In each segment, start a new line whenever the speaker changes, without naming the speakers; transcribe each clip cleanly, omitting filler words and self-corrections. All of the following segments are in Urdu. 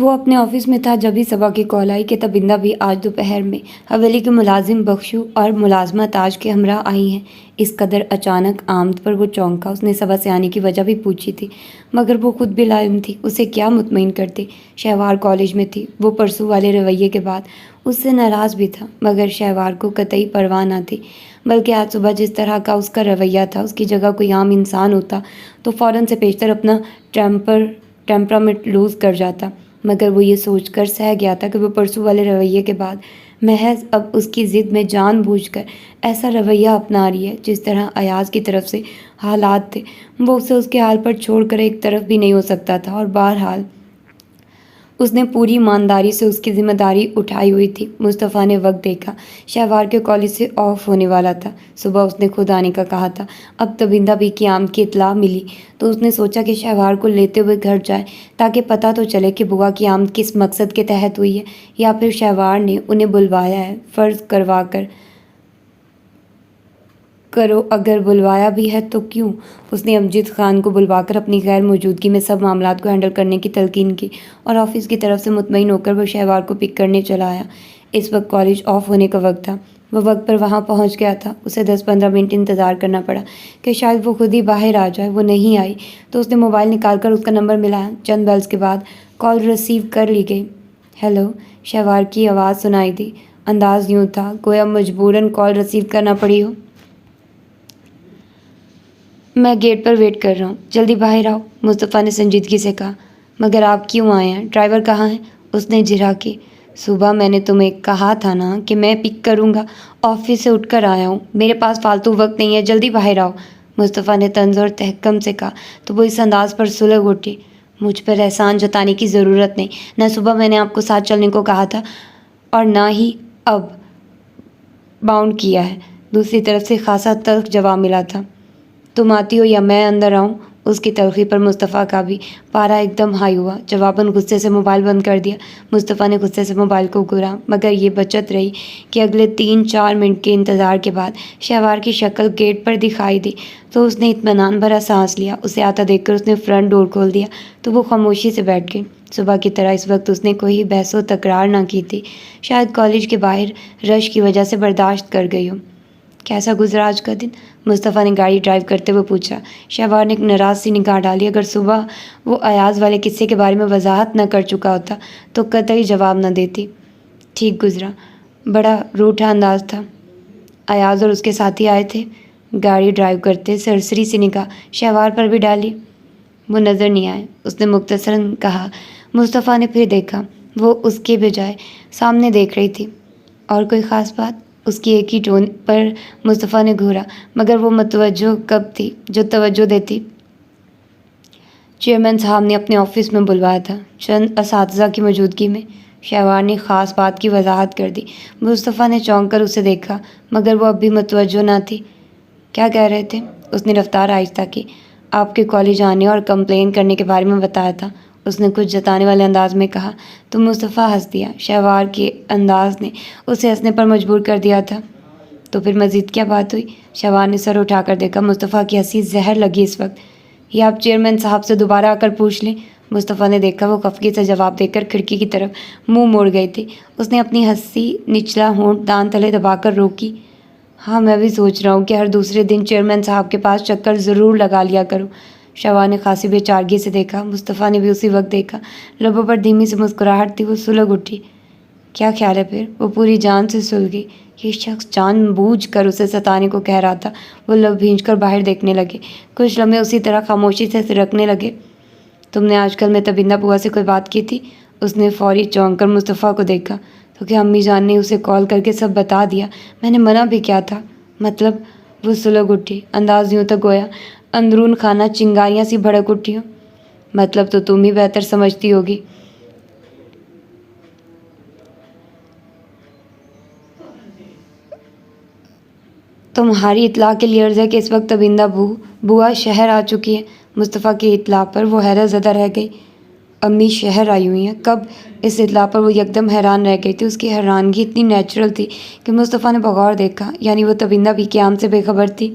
وہ اپنے آفس میں تھا جب ہی صبح کی کال آئی کہ تبندہ بھی آج دوپہر میں حویلی کے ملازم بخشو اور ملازمہ تاج کے ہمراہ آئی ہیں۔ اس قدر اچانک آمد پر وہ چونکا۔ اس نے صبح سے آنے کی وجہ بھی پوچھی تھی، مگر وہ خود بھی لا علم تھی۔ اسے کیا مطمئن کرتے؟ شہوار کالج میں تھی۔ وہ پرسوں والے رویے کے بعد اس سے ناراض بھی تھا، مگر شہوار کو قطعی پرواہ نہ تھی، بلکہ آج صبح جس طرح کا اس کا رویہ تھا، اس کی جگہ کوئی عام انسان ہوتا تو فوراً سے پیشتر اپنا ٹیمپرامنٹ لوز کر جاتا۔ مگر وہ یہ سوچ کر سہ گیا تھا کہ وہ پرسوں والے رویے کے بعد محض اب اس کی ضد میں جان بوجھ کر ایسا رویہ اپنا رہی ہے جس طرح ایاز کی طرف سے حالات تھے، وہ اسے اس کے حال پر چھوڑ کر ایک طرف بھی نہیں ہو سکتا تھا۔ اور بہرحال اس نے پوری ایمانداری سے اس کی ذمہ داری اٹھائی ہوئی تھی۔ مصطفیٰ نے وقت دیکھا، شہوار کے کالج سے آف ہونے والا تھا۔ صبح اس نے خود آنے کا کہا تھا۔ اب تبندہ بھی کی آمد کی اطلاع ملی تو اس نے سوچا کہ شہوار کو لیتے ہوئے گھر جائے تاکہ پتہ تو چلے کہ بوا کی آمد کس مقصد کے تحت ہوئی ہے، یا پھر شہوار نے انہیں بلوایا ہے۔ فرض کرو اگر بلوایا بھی ہے تو کیوں؟ اس نے امجد خان کو بلوا کر اپنی غیر موجودگی میں سب معاملات کو ہینڈل کرنے کی تلقین کی، اور آفس کی طرف سے مطمئن ہو کر وہ شہوار کو پک کرنے چلا آیا۔ اس وقت کالج آف ہونے کا وقت تھا۔ وہ وقت پر وہاں پہنچ گیا تھا۔ اسے 10-15 منٹ انتظار کرنا پڑا کہ شاید وہ خود ہی باہر آ جائے۔ وہ نہیں آئی تو اس نے موبائل نکال کر اس کا نمبر ملایا۔ چند بیلز کے بعد کال ریسیو کر لی گئی۔ ہیلو، شہوار کی آواز سنائی دی۔ انداز یوں تھا گویا مجبوراً کال ریسیو کرنا پڑی ہو۔ میں گیٹ پر ویٹ کر رہا ہوں، جلدی باہر آؤ، مصطفیٰ نے سنجیدگی سے کہا۔ مگر آپ کیوں آئے ہیں؟ ڈرائیور کہاں ہے؟ اس نے جرا کی۔ صبح میں نے تمہیں کہا تھا نا کہ میں پک کروں گا، آفس سے اٹھ کر آیا ہوں، میرے پاس فالتو وقت نہیں ہے، جلدی باہر آؤ، مصطفیٰ نے طنز اور تحکم سے کہا تو وہ اس انداز پر سلگ اٹھی۔ مجھ پر احسان جتانے کی ضرورت نہیں، نہ صبح میں نے آپ کو ساتھ چلنے کو کہا تھا اور نہ ہی اب باؤنڈ کیا ہے۔ دوسری طرف سے خاصا تلخ جواب ملا تھا۔ تم آتی ہو یا میں اندر آؤں؟ اس کی تلخی پر مصطفیٰ کا بھی پارا ایک دم ہائی ہوا۔ جواباً غصے سے موبائل بند کر دیا۔ مصطفیٰ نے غصے سے موبائل کو گھورا، مگر یہ بچت رہی کہ اگلے 3-4 منٹ کے انتظار کے بعد شہوار کی شکل گیٹ پر دکھائی دی تو اس نے اطمینان بھرا سانس لیا۔ اسے آتا دیکھ کر اس نے فرنٹ ڈور کھول دیا تو وہ خاموشی سے بیٹھ گئی۔ صبح کی طرح اس وقت اس نے کوئی بحث و تکرار نہ کی تھی، شاید کالج کے باہر رش کی وجہ سے برداشت کر گئی ہو۔ کیسا گزرا آج کا دن؟ مصطفیٰ نے گاڑی ڈرائیو کرتے ہوئے پوچھا۔ شہوار نے ایک ناراض سی نگاہ ڈالی۔ اگر صبح وہ ایاز والے قصے کے بارے میں وضاحت نہ کر چکا ہوتا تو قطعی جواب نہ دیتی۔ ٹھیک گزرا، بڑا روٹھا انداز تھا۔ ایاز اور اس کے ساتھی آئے تھے؟ گاڑی ڈرائیو کرتے سرسری سی نگاہ شہوار پر بھی ڈالی۔ وہ نظر نہیں آئے، اس نے مختصراً کہا۔ مصطفیٰ نے پھر دیکھا، وہ اس کے بجائے سامنے دیکھ رہی تھی۔ اور کوئی خاص بات؟ اس کی ایک ہی ٹون پر مصطفیٰ نے گھورا، مگر وہ متوجہ کب تھی جو توجہ دیتی؟ چیئرمین صاحب نے اپنے آفس میں بلوایا تھا، چند اساتذہ کی موجودگی میں۔ شہوار نے خاص بات کی وضاحت کر دی۔ مصطفیٰ نے چونک کر اسے دیکھا، مگر وہ اب بھی متوجہ نہ تھی۔ کیا کہہ رہے تھے؟ اس نے رفتار آہستہ کی۔ آپ کے کالج آنے اور کمپلین کرنے کے بارے میں بتایا تھا، اس نے کچھ جتانے والے انداز میں کہا تو مصطفیٰ ہنس دیا۔ شہوار کے انداز نے اسے ہنسنے پر مجبور کر دیا تھا۔ تو پھر مزید کیا بات ہوئی؟ شہوار نے سر اٹھا کر دیکھا۔ مصطفیٰ کی ہنسی زہر لگی اس وقت۔ یہ آپ چیئرمین صاحب سے دوبارہ آ کر پوچھ لیں، مصطفیٰ نے دیکھا۔ وہ خفگی سے جواب دے کر کھڑکی کی طرف منہ موڑ گئی تھی۔ اس نے اپنی ہنسی نچلا ہونٹ دان تلے دبا کر روکی۔ ہاں، میں بھی سوچ رہا ہوں کہ ہر دوسرے دن چیئرمین صاحب کے پاس چکر ضرور لگا لیا کروں۔ شہوار نے خاصی بے چارگی سے دیکھا۔ مصطفیٰ نے بھی اسی وقت دیکھا۔ لبوں پر دھیمی سی مسکراہٹ تھی۔ وہ سلگ اٹھی۔ کیا خیال ہے پھر؟ وہ پوری جان سے سلگی۔ یہ شخص جان بوجھ کر اسے ستانے کو کہہ رہا تھا۔ وہ لب بھینچ کر باہر دیکھنے لگے۔ کچھ لمحے اسی طرح خاموشی سے سرکنے لگے۔ تم نے آج کل میں تبندہ بوا سے کوئی بات کی تھی؟ اس نے فوری چونک کر مصطفیٰ کو دیکھا۔ تو کیا امی جان نے اسے کال کر کے سب بتا دیا؟ میں نے منع بھی کیا تھا۔ مطلب؟ وہ سلگ اٹھی۔ انداز یوں تھا گویا اندرون خانہ چنگاریاں سی بھڑک اٹھی ہوں۔ مطلب تو تم ہی بہتر سمجھتی ہوگی۔ تمہاری اطلاع کے لیے عرض ہے کہ اس وقت تبندہ بوا شہر آ چکی ہے۔ مصطفیٰ کی اطلاع پر وہ حیرت زدہ رہ گئی۔ امی شہر آئی ہوئی ہیں؟ کب؟ اس اطلاع پر وہ یکدم حیران رہ گئی تھی۔ اس کی حیرانگی اتنی نیچرل تھی کہ مصطفیٰ نے بغور دیکھا، یعنی وہ تبندہ بھی قیام سے بے خبر تھی۔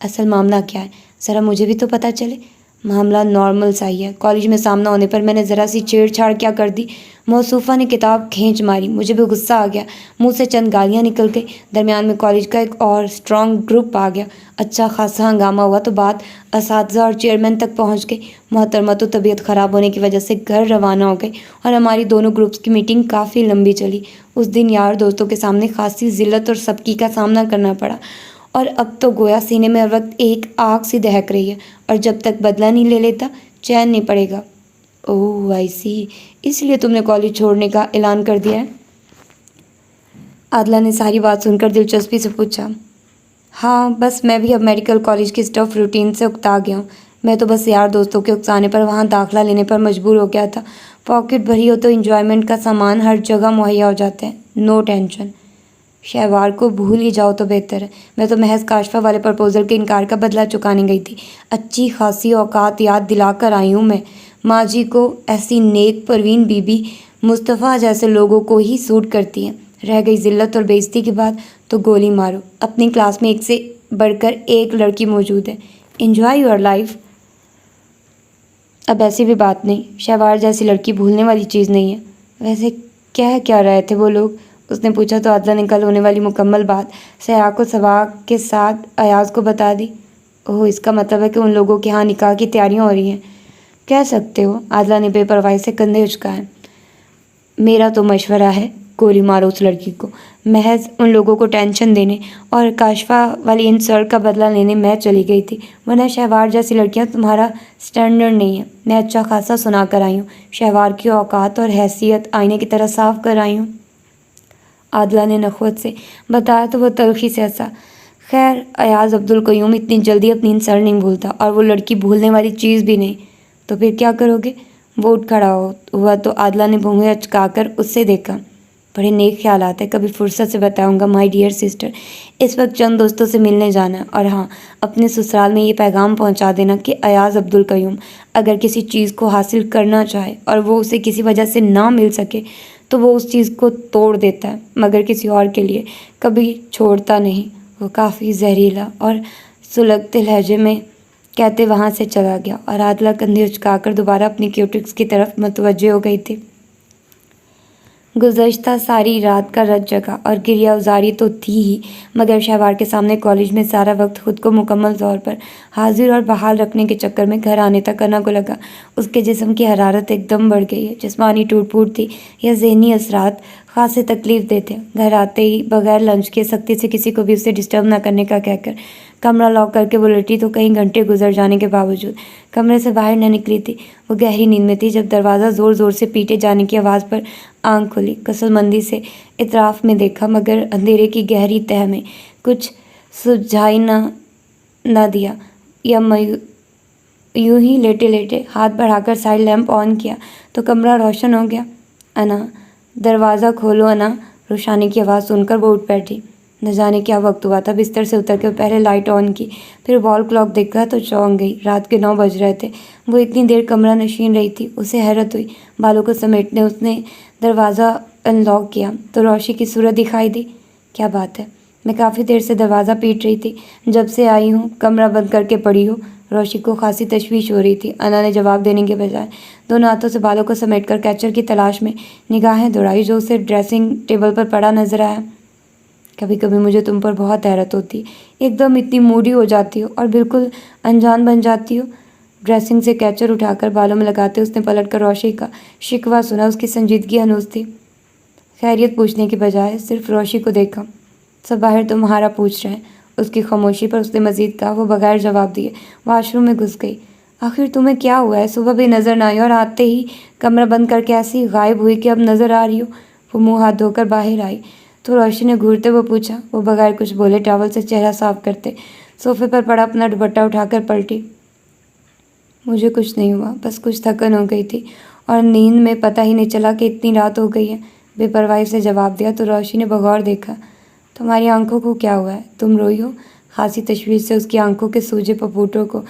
اصل معاملہ کیا ہے، ذرا مجھے بھی تو پتہ چلے۔ معاملہ نارمل سا ہی ہے، کالج میں سامنا ہونے پر میں نے ذرا سی چھیڑ چھاڑ کیا کر دی۔ موصوفہ نے کتاب کھینچ ماری، مجھے بھی غصہ آ گیا، منہ سے چند گالیاں نکل گئی۔ درمیان میں کالج کا ایک اور اسٹرانگ گروپ آ گیا، اچھا خاصا ہنگامہ ہوا تو بات اساتذہ اور چیئرمین تک پہنچ گئی۔ محترمہ تو طبیعت خراب ہونے کی وجہ سے گھر روانہ ہو گئی اور ہماری دونوں گروپس کی میٹنگ کافی لمبی چلی۔ اس دن یار دوستوں کے سامنے خاصی ذلت اور سبکی کا سامنا کرنا پڑا، اور اب تو گویا سینے میں ہر وقت ایک آگ سی دہک رہی ہے، اور جب تک بدلہ نہیں لے لیتا چین نہیں پڑے گا۔ اوہ آئی سی، اس لیے تم نے کالج چھوڑنے کا اعلان کر دیا ہے؟ عادلہ نے ساری بات سن کر دلچسپی سے پوچھا۔ ہاں بس میں بھی اب میڈیکل کالج کی اسٹف روٹین سے اکتا گیا ہوں۔ میں تو بس یار دوستوں کے اکسانے پر وہاں داخلہ لینے پر مجبور ہو گیا تھا۔ پاکٹ بھری ہو تو انجوائمنٹ کا سامان ہر جگہ مہیا ہو جاتے ہیں، نو ٹینشن۔ شہوار کو بھول ہی جاؤ تو بہتر ہے، میں تو محض کاشفہ والے پرپوزل کے انکار کا بدلہ چکانے گئی تھی۔ اچھی خاصی اوقات یاد دلا کر آئی ہوں میں۔ ماں جی کو ایسی نیک پروین بی بی مصطفیٰ جیسے لوگوں کو ہی سوٹ کرتی ہیں۔ رہ گئی ذلت اور بے عزتی کی بات تو گولی مارو، اپنی کلاس میں ایک سے بڑھ کر ایک لڑکی موجود ہے، انجوائے یور لائف۔ اب ایسی بھی بات نہیں، شہوار جیسی لڑکی بھولنے والی چیز نہیں ہے۔ ویسے کہہ کیا رہے تھے وہ لوگ؟ اس نے پوچھا تو عادلہ نے کل ہونے والی مکمل بات سیاق و سباق کے ساتھ ایاز کو بتا دی۔ اوہ، اس کا مطلب ہے کہ ان لوگوں کے ہاں نکاح کی تیاریاں ہو رہی ہیں؟ کہہ سکتے ہو، عادلہ نے بے پرواہی سے کندھے اچکائے۔ میرا تو مشورہ ہے گولی مارو اس لڑکی کو، محض ان لوگوں کو ٹینشن دینے اور کاشفہ والی انسلٹ کا بدلہ لینے میں چلی گئی تھی، ورنہ شہوار جیسی لڑکیاں تمہارا سٹینڈرڈ نہیں ہیں۔ میں اچھا خاصا سنا کر آئی ہوں، شہوار کی اوقات اور حیثیت آئینے کی طرح صاف کر آئی ہوں۔ عادلہ نے نخوت سے بتایا تو وہ تلخی سے ہنسا۔ خیر، ایاز عبدالقیوم اتنی جلدی اپنی انسلٹ نہیں بھولتا، اور وہ لڑکی بھولنے والی چیز بھی نہیں۔ تو پھر کیا کرو گے؟ وہ اٹھ کھڑا ہوا تو عادلہ نے بھونگے اچکا کر اس سے دیکھا۔ بڑے نیک خیالات ہیں، کبھی فرصت سے بتاؤں گا مائی ڈیئر سسٹر۔ اس وقت چند دوستوں سے ملنے جانا ہے، اور ہاں، اپنے سسرال میں یہ پیغام پہنچا دینا کہ ایاز عبدالقیوم اگر کسی چیز کو حاصل کرنا چاہے اور وہ اسے کسی وجہ سے نہ مل سکے تو وہ اس چیز کو توڑ دیتا ہے، مگر کسی اور کے لیے کبھی چھوڑتا نہیں۔ وہ کافی زہریلا اور سلگتے لہجے میں کہتے وہاں سے چلا گیا، اور عادلہ کندھے اچکا کر دوبارہ اپنی کیوٹکس کی طرف متوجہ ہو گئی تھی۔ گزشتہ ساری رات کا رت جگا اور گریہ ازاری تو تھی ہی، مگر شہوار کے سامنے کالج میں سارا وقت خود کو مکمل طور پر حاضر اور بحال رکھنے کے چکر میں گھر آنے تک انا کو لگا اس کے جسم کی حرارت ایک دم بڑھ گئی ہے۔ جسمانی ٹوٹ پھوٹ تھی یا ذہنی اثرات خاصے تکلیف دہ تھے۔ گھر آتے ہی بغیر لنچ کے سختی سے کسی کو بھی اسے ڈسٹرب نہ کرنے کا کہہ کر کمرہ لاک کر کے وہ لیٹی تو کئی گھنٹے گزر جانے کے باوجود کمرے سے باہر نہ نکلی تھی۔ وہ گہری نیند میں تھی جب دروازہ زور زور سے پیٹے جانے کی آواز پر آنکھ کھلی۔ غسل مندی سے اطراف میں دیکھا، مگر اندھیرے کی گہری تہہ میں کچھ سجھائی نہ دیا، یا یوں ہی لیٹے لیٹے ہاتھ بڑھا کر سائڈ لیمپ آن کیا تو کمرہ روشن ہو گیا۔ انا، دروازہ کھولو انا، روشانی کی آواز سن کر وہ اٹھ بیٹھی۔ نہ جانے کیا وقت ہوا تھا، بستر سے اتر کے پہلے لائٹ آن کی، پھر وال کلاک دیکھا تو چونک گئی۔ رات کے 9 بج رہے تھے۔ وہ اتنی دیر کمرہ نشین رہی تھی، اسے حیرت ہوئی۔ بالوں کو سمیٹنے اس نے دروازہ ان لاک کیا تو روشی کی صورت دکھائی دی۔ کیا بات ہے، میں کافی دیر سے دروازہ پیٹ رہی تھی، جب سے آئی ہوں کمرہ بند کر کے پڑی ہو۔ روشی کو خاصی تشویش ہو رہی تھی۔ انا نے جواب دینے کے بجائے دونوں ہاتھوں سے بالوں کو سمیٹ کر کیچر کی تلاش میں نگاہیں دوڑائی جو اسے ڈریسنگ ٹیبل پر پڑا نظر آیا۔ کبھی کبھی مجھے تم پر بہت حیرت ہوتی، ایک دم اتنی موڈی ہو جاتی ہو اور بالکل انجان بن جاتی ہو۔ ڈریسنگ سے کیچر اٹھا کر بالوں میں لگاتے اس نے پلٹ کر روشی کا شکوہ سنا۔ اس کی سنجیدگی ہنوز تھی۔ خیریت پوچھنے کی بجائے صرف روشی کو دیکھا۔ سب باہر تمہارا پوچھ رہے ہیں۔ اس کی خاموشی پر اس نے مزید کہا۔ وہ بغیر جواب دیے واش روم میں گھس گئی۔ آخر تمہیں کیا ہوا ہے؟ صبح بھی نظر نہ آئی اور آتے ہی کمرہ بند کر کے ایسی غائب ہوئی کہ اب نظر آ رہی ہو۔ وہ منہ ہاتھ دھو کر باہر آئی تو روشی نے گھورتے ہوئے پوچھا۔ وہ بغیر کچھ بولے ٹاول سے چہرہ صاف کرتے صوفے پر پڑا اپنا دوپٹہ اٹھا کر پلٹی۔ مجھے کچھ نہیں ہوا، بس کچھ تھکن ہو گئی تھی اور نیند میں پتہ ہی نہیں چلا کہ اتنی رات ہو گئی ہے، بے پرواہی سے جواب دیا تو روشی نے بغور دیکھا۔ تمہاری آنکھوں کو کیا ہوا ہے؟ تم روئی ہو؟ خاصی تشویش سے اس کی آنکھوں کے سوجے پپوٹوں کو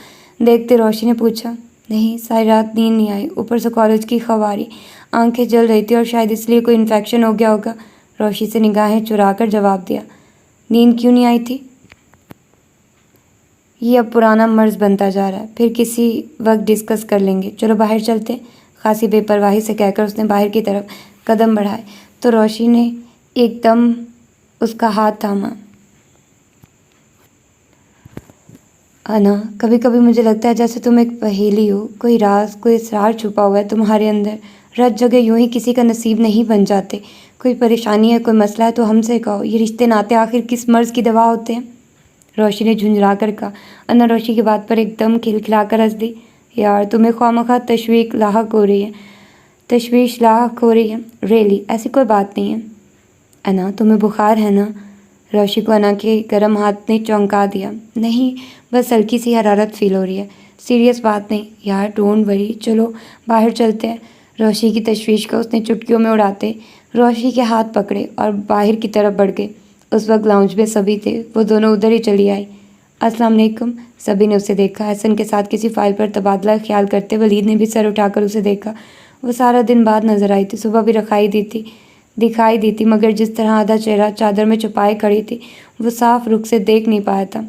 دیکھتے روشی نے پوچھا۔ نہیں، ساری رات نیند نہیں آئی، اوپر سے کالج کی خواری، آنکھیں جل رہی تھی اور شاید اس لیے کوئی انفیکشن ہو گیا ہوگا۔ روشی سے نگاہیں چرا کر جواب دیا۔ نیند کیوں نہیں آئی تھی؟ یہ اب پرانا مرض بنتا جا رہا ہے، پھر کسی وقت ڈسکس کر لیں گے، چلو باہر چلتے ہیں، خاصی بے پرواہی سے کہہ کر اس نے باہر کی طرف قدم بڑھائے تو روشنی نے ایک دم اس کا ہاتھ تھاما۔ انا، کبھی کبھی مجھے لگتا ہے جیسے تم ایک پہیلی ہو، کوئی راز، کوئی اسرار چھپا ہوا ہے تمہارے اندر، رت جگہ یوں ہی کسی کا نصیب نہیں بن جاتے۔ کوئی پریشانی ہے، کوئی مسئلہ ہے تو ہم سے کہو، یہ رشتے ناتے آخر کس مرض کی دوا ہوتے ہیں؟ روشنی نے جھنجھلا کر کہا۔ انا روشنی کی بات پر ایک دم کھلکھلا کر ہنس دی۔ یار تمہیں خواہ تشویش لاحق ہو رہی ہے، ریلی ایسی کوئی بات نہیں ہے۔ انا تمہیں بخار ہے نا؟ روشنی کو انا کے گرم ہاتھ نے چونکا دیا۔ نہیں، بس ہلکی سی حرارت فیل ہو رہی ہے، سیریس بات نہیں۔ یار ڈونٹ وری، چلو باہر چلتے ہیں۔ روشنی کی تشویش کو اس نے چٹکیوں میں اڑاتے روشنی کے ہاتھ پکڑے اور باہر کی طرف بڑھ گئے۔ اس وقت لاؤنج میں سبھی تھے، وہ دونوں ادھر ہی چلی آئی۔ السلام علیکم۔ سبھی نے اسے دیکھا۔ حسن کے ساتھ کسی فائل پر تبادلہ خیال کرتے ولید نے بھی سر اٹھا کر اسے دیکھا۔ وہ سارا دن بعد نظر آئی تھی، صبح بھی دکھائی دی تھی، مگر جس طرح آدھا چہرہ چادر میں چھپائے کھڑی تھی وہ صاف رخ سے دیکھ نہیں پایا تھا،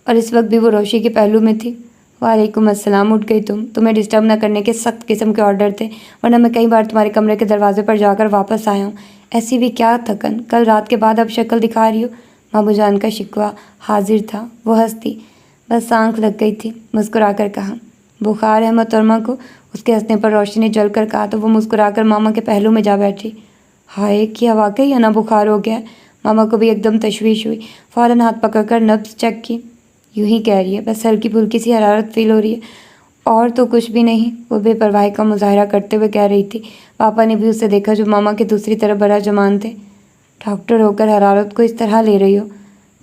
اور اس وقت بھی وہ روشنی کے پہلو میں تھی۔ وعلیکم السلام، اٹھ گئی تمہیں ڈسٹرب نہ کرنے کے سخت قسم کے آرڈر تھے، ورنہ میں کئی بار تمہارے کمرے کے دروازے پر جا کر واپس آیا ہوں۔ ایسی بھی کیا تھکن، کل رات کے بعد اب شکل دکھا رہی ہو؟ مامو جان کا شکوہ حاضر تھا، وہ ہنسی، بس آنکھ لگ گئی تھی، مسکرا کر کہا۔ بخار ہے محترمہ کو؟ اس کے ہنسنے پر روشنی نے جل کر کہا تو وہ مسکرا کر ماما کے پہلو میں جا بیٹھی۔ ہائے، کیا واقعی انا بخار ہو گیا ہے؟ ماما کو بھی ایک دم تشویش ہوئی، فوراً ہاتھ پکڑ کر نبض چیک کی۔ یوں ہی کہہ رہی ہے، بس ہلکی پھلکی سی حرارت فیل ہو رہی ہے، اور تو کچھ بھی نہیں، وہ بے پرواہی کا مظاہرہ کرتے ہوئے کہہ رہی تھی۔ پاپا نے بھی اسے دیکھا جو ماما کے دوسری طرف برا جمان تھے۔ ڈاکٹر ہو کر حرارت کو اس طرح لے رہی ہو؟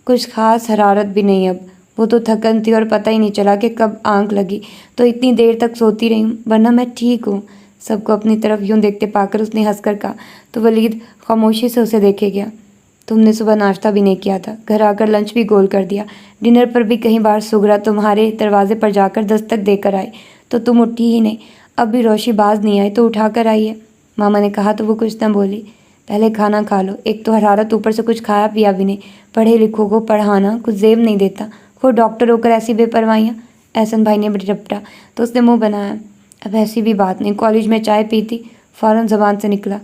کچھ خاص حرارت بھی نہیں اب، وہ تو تھکن تھی اور پتہ ہی نہیں چلا کہ کب آنکھ لگی تو اتنی دیر تک سوتی رہی ہوں، ورنہ میں ٹھیک ہوں۔ سب کو اپنی طرف یوں دیکھتے پا کر اس نے ہنس کر کہا تو ولید خاموشی سے اسے دیکھے گیا۔ تم نے صبح ناشتہ بھی نہیں کیا تھا، گھر آ کر لنچ بھی گول کر دیا، ڈنر پر بھی کئی بار سغرا تمہارے دروازے پر جا کر دستک دے کر آئی تو تم اٹھی ہی نہیں، اب بھی روشنی باز نہیں آئی تو اٹھا کر آئی ہے۔ ماما نے کہا تو وہ کچھ نہ بولی۔ پہلے کھانا کھا لو، ایک تو حرارت، اوپر سے کچھ کھایا پیا بھی نہیں، پڑھے لکھوں کو پڑھانا کچھ زیب نہیں دیتا، خود ڈاکٹر ہو کر ایسی بے پروائیاں۔ احسن بھائی نے رپٹا تو اس نے منہ بنایا۔ اب ایسی بھی بات نہیں، کالج میں چائے پی تھی، فوراً زبان سے نکلا۔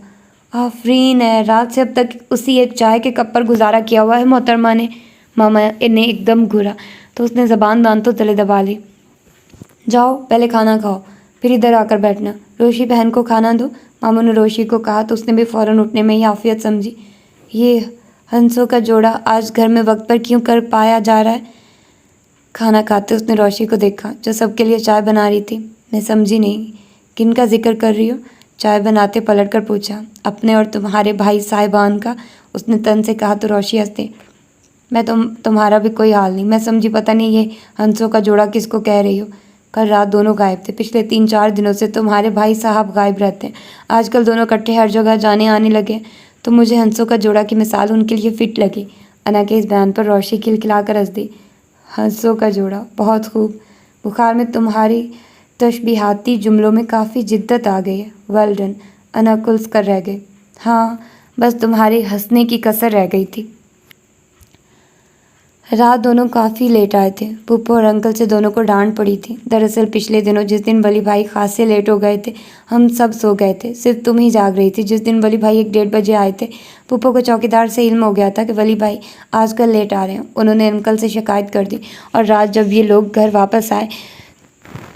آفرین ہے، رات سے اب تک اسی ایک چائے کے کپ پر گزارا کیا ہوا ہے محترمہ نے۔ ماما نے ایک دم گھورا تو اس نے زبان دانتوں تلے دبا لی۔ جاؤ پہلے کھانا کھاؤ، پھر ادھر آ کر بیٹھنا، روشی بہن کو کھانا دو۔ ماموں نے روشی کو کہا تو اس نے بھی فوراً اٹھنے میں ہی عافیت سمجھی۔ یہ ہنسوں کا جوڑا آج گھر میں وقت پر کیوں کر پایا جا رہا ہے؟ کھانا کھاتے اس نے روشی کو دیکھا جو سب کے لیے چائے بنا رہی تھی۔ میں سمجھی نہیں، کن کا ذکر کر رہی ہو؟ چائے بناتے پلٹ کر پوچھا۔ اپنے اور تمہارے بھائی صاحبان کا، اس نے تن سے کہا تو روشی ہنستے۔ میں تمہارا بھی کوئی حال نہیں، میں سمجھی پتہ نہیں یہ ہنسوں کا جوڑا کس کو کہہ رہی ہو۔ کل رات دونوں غائب تھے، پچھلے 3-4 دنوں سے تمہارے بھائی صاحب غائب رہتے ہیں، آج کل دونوں اکٹھے ہر جگہ جانے آنے لگے تو مجھے ہنسوں کا جوڑا کی مثال ان کے لیے فٹ لگی۔ انا کے اس بیان پر روشنی کھلکھلا کر ہنس دی۔ ہنسوں کا جوڑا، بہت خوب، بخار میں تمہاری تشبیہاتی جملوں میں کافی جدت آ گئی ہے، ویل ڈن۔ انا کلس کر رہ گئی۔ ہاں، بس تمہارے ہنسنے کی کسر رہ گئی تھی۔ رات دونوں کافی لیٹ آئے تھے، پھپھو اور انکل سے دونوں کو ڈانٹ پڑی تھی۔ دراصل پچھلے دنوں جس دن ولی بھائی خاصے لیٹ ہو گئے تھے، ہم سب سو گئے تھے، صرف تم ہی جاگ رہی تھی۔ جس دن ولی بھائی 1-1:30 بجے آئے تھے، پھپھو کو چوکیدار سے علم ہو گیا تھا کہ ولی بھائی آج کل لیٹ آ رہے ہیں۔ انہوں نے انکل سے شکایت کر دی، اور رات جب یہ لوگ گھر واپس آئے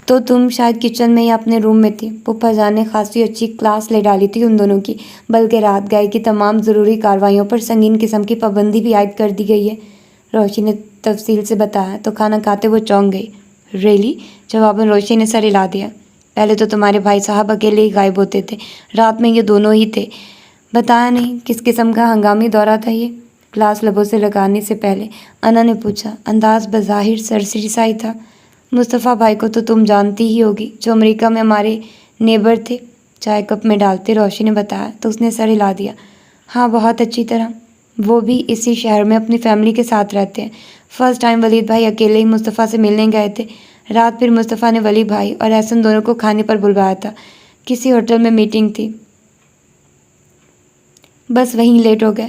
تو تم شاید کچن میں یا اپنے روم میں تھی۔ پھپھا جان نے خاصی اچھی کلاس لے ڈالی تھی ان دونوں کی، بلکہ رات گئے کی تمام ضروری کارروائیوں پر سنگین قسم کی پابندی بھی عائد کر دی گئی ہے۔ روشنی نے تفصیل سے بتایا تو کھانا کھاتے وہ چونک گئی۔ ریلی؟ جواباً روشنی نے سر ہلا دیا۔ پہلے تو تمہارے بھائی صاحب اکیلے ہی غائب ہوتے تھے، رات میں یہ دونوں ہی تھے۔ بتایا نہیں کس قسم کا ہنگامی دورہ تھا یہ؟ گلاس لبوں سے لگانے سے پہلے انا نے پوچھا۔ انداز بظاہر سرسری سا ہی تھا۔ مصطفیٰ بھائی کو تو تم جانتی ہی ہوگی، جو امریکہ میں ہمارے نیبر تھے، چائے کپ میں ڈالتے روشنی نے بتایا تو اس نے سر ہلا دیا۔ ہاں، بہت اچھی طرح، وہ بھی اسی شہر میں اپنی فیملی کے ساتھ رہتے ہیں۔ فرسٹ ٹائم ولید بھائی اکیلے ہی مصطفیٰ سے ملنے گئے تھے رات، پھر مصطفیٰ نے ولی بھائی اور احسن دونوں کو کھانے پر بلوایا تھا، کسی ہوٹل میں میٹنگ تھی، بس وہیں لیٹ ہو گئے۔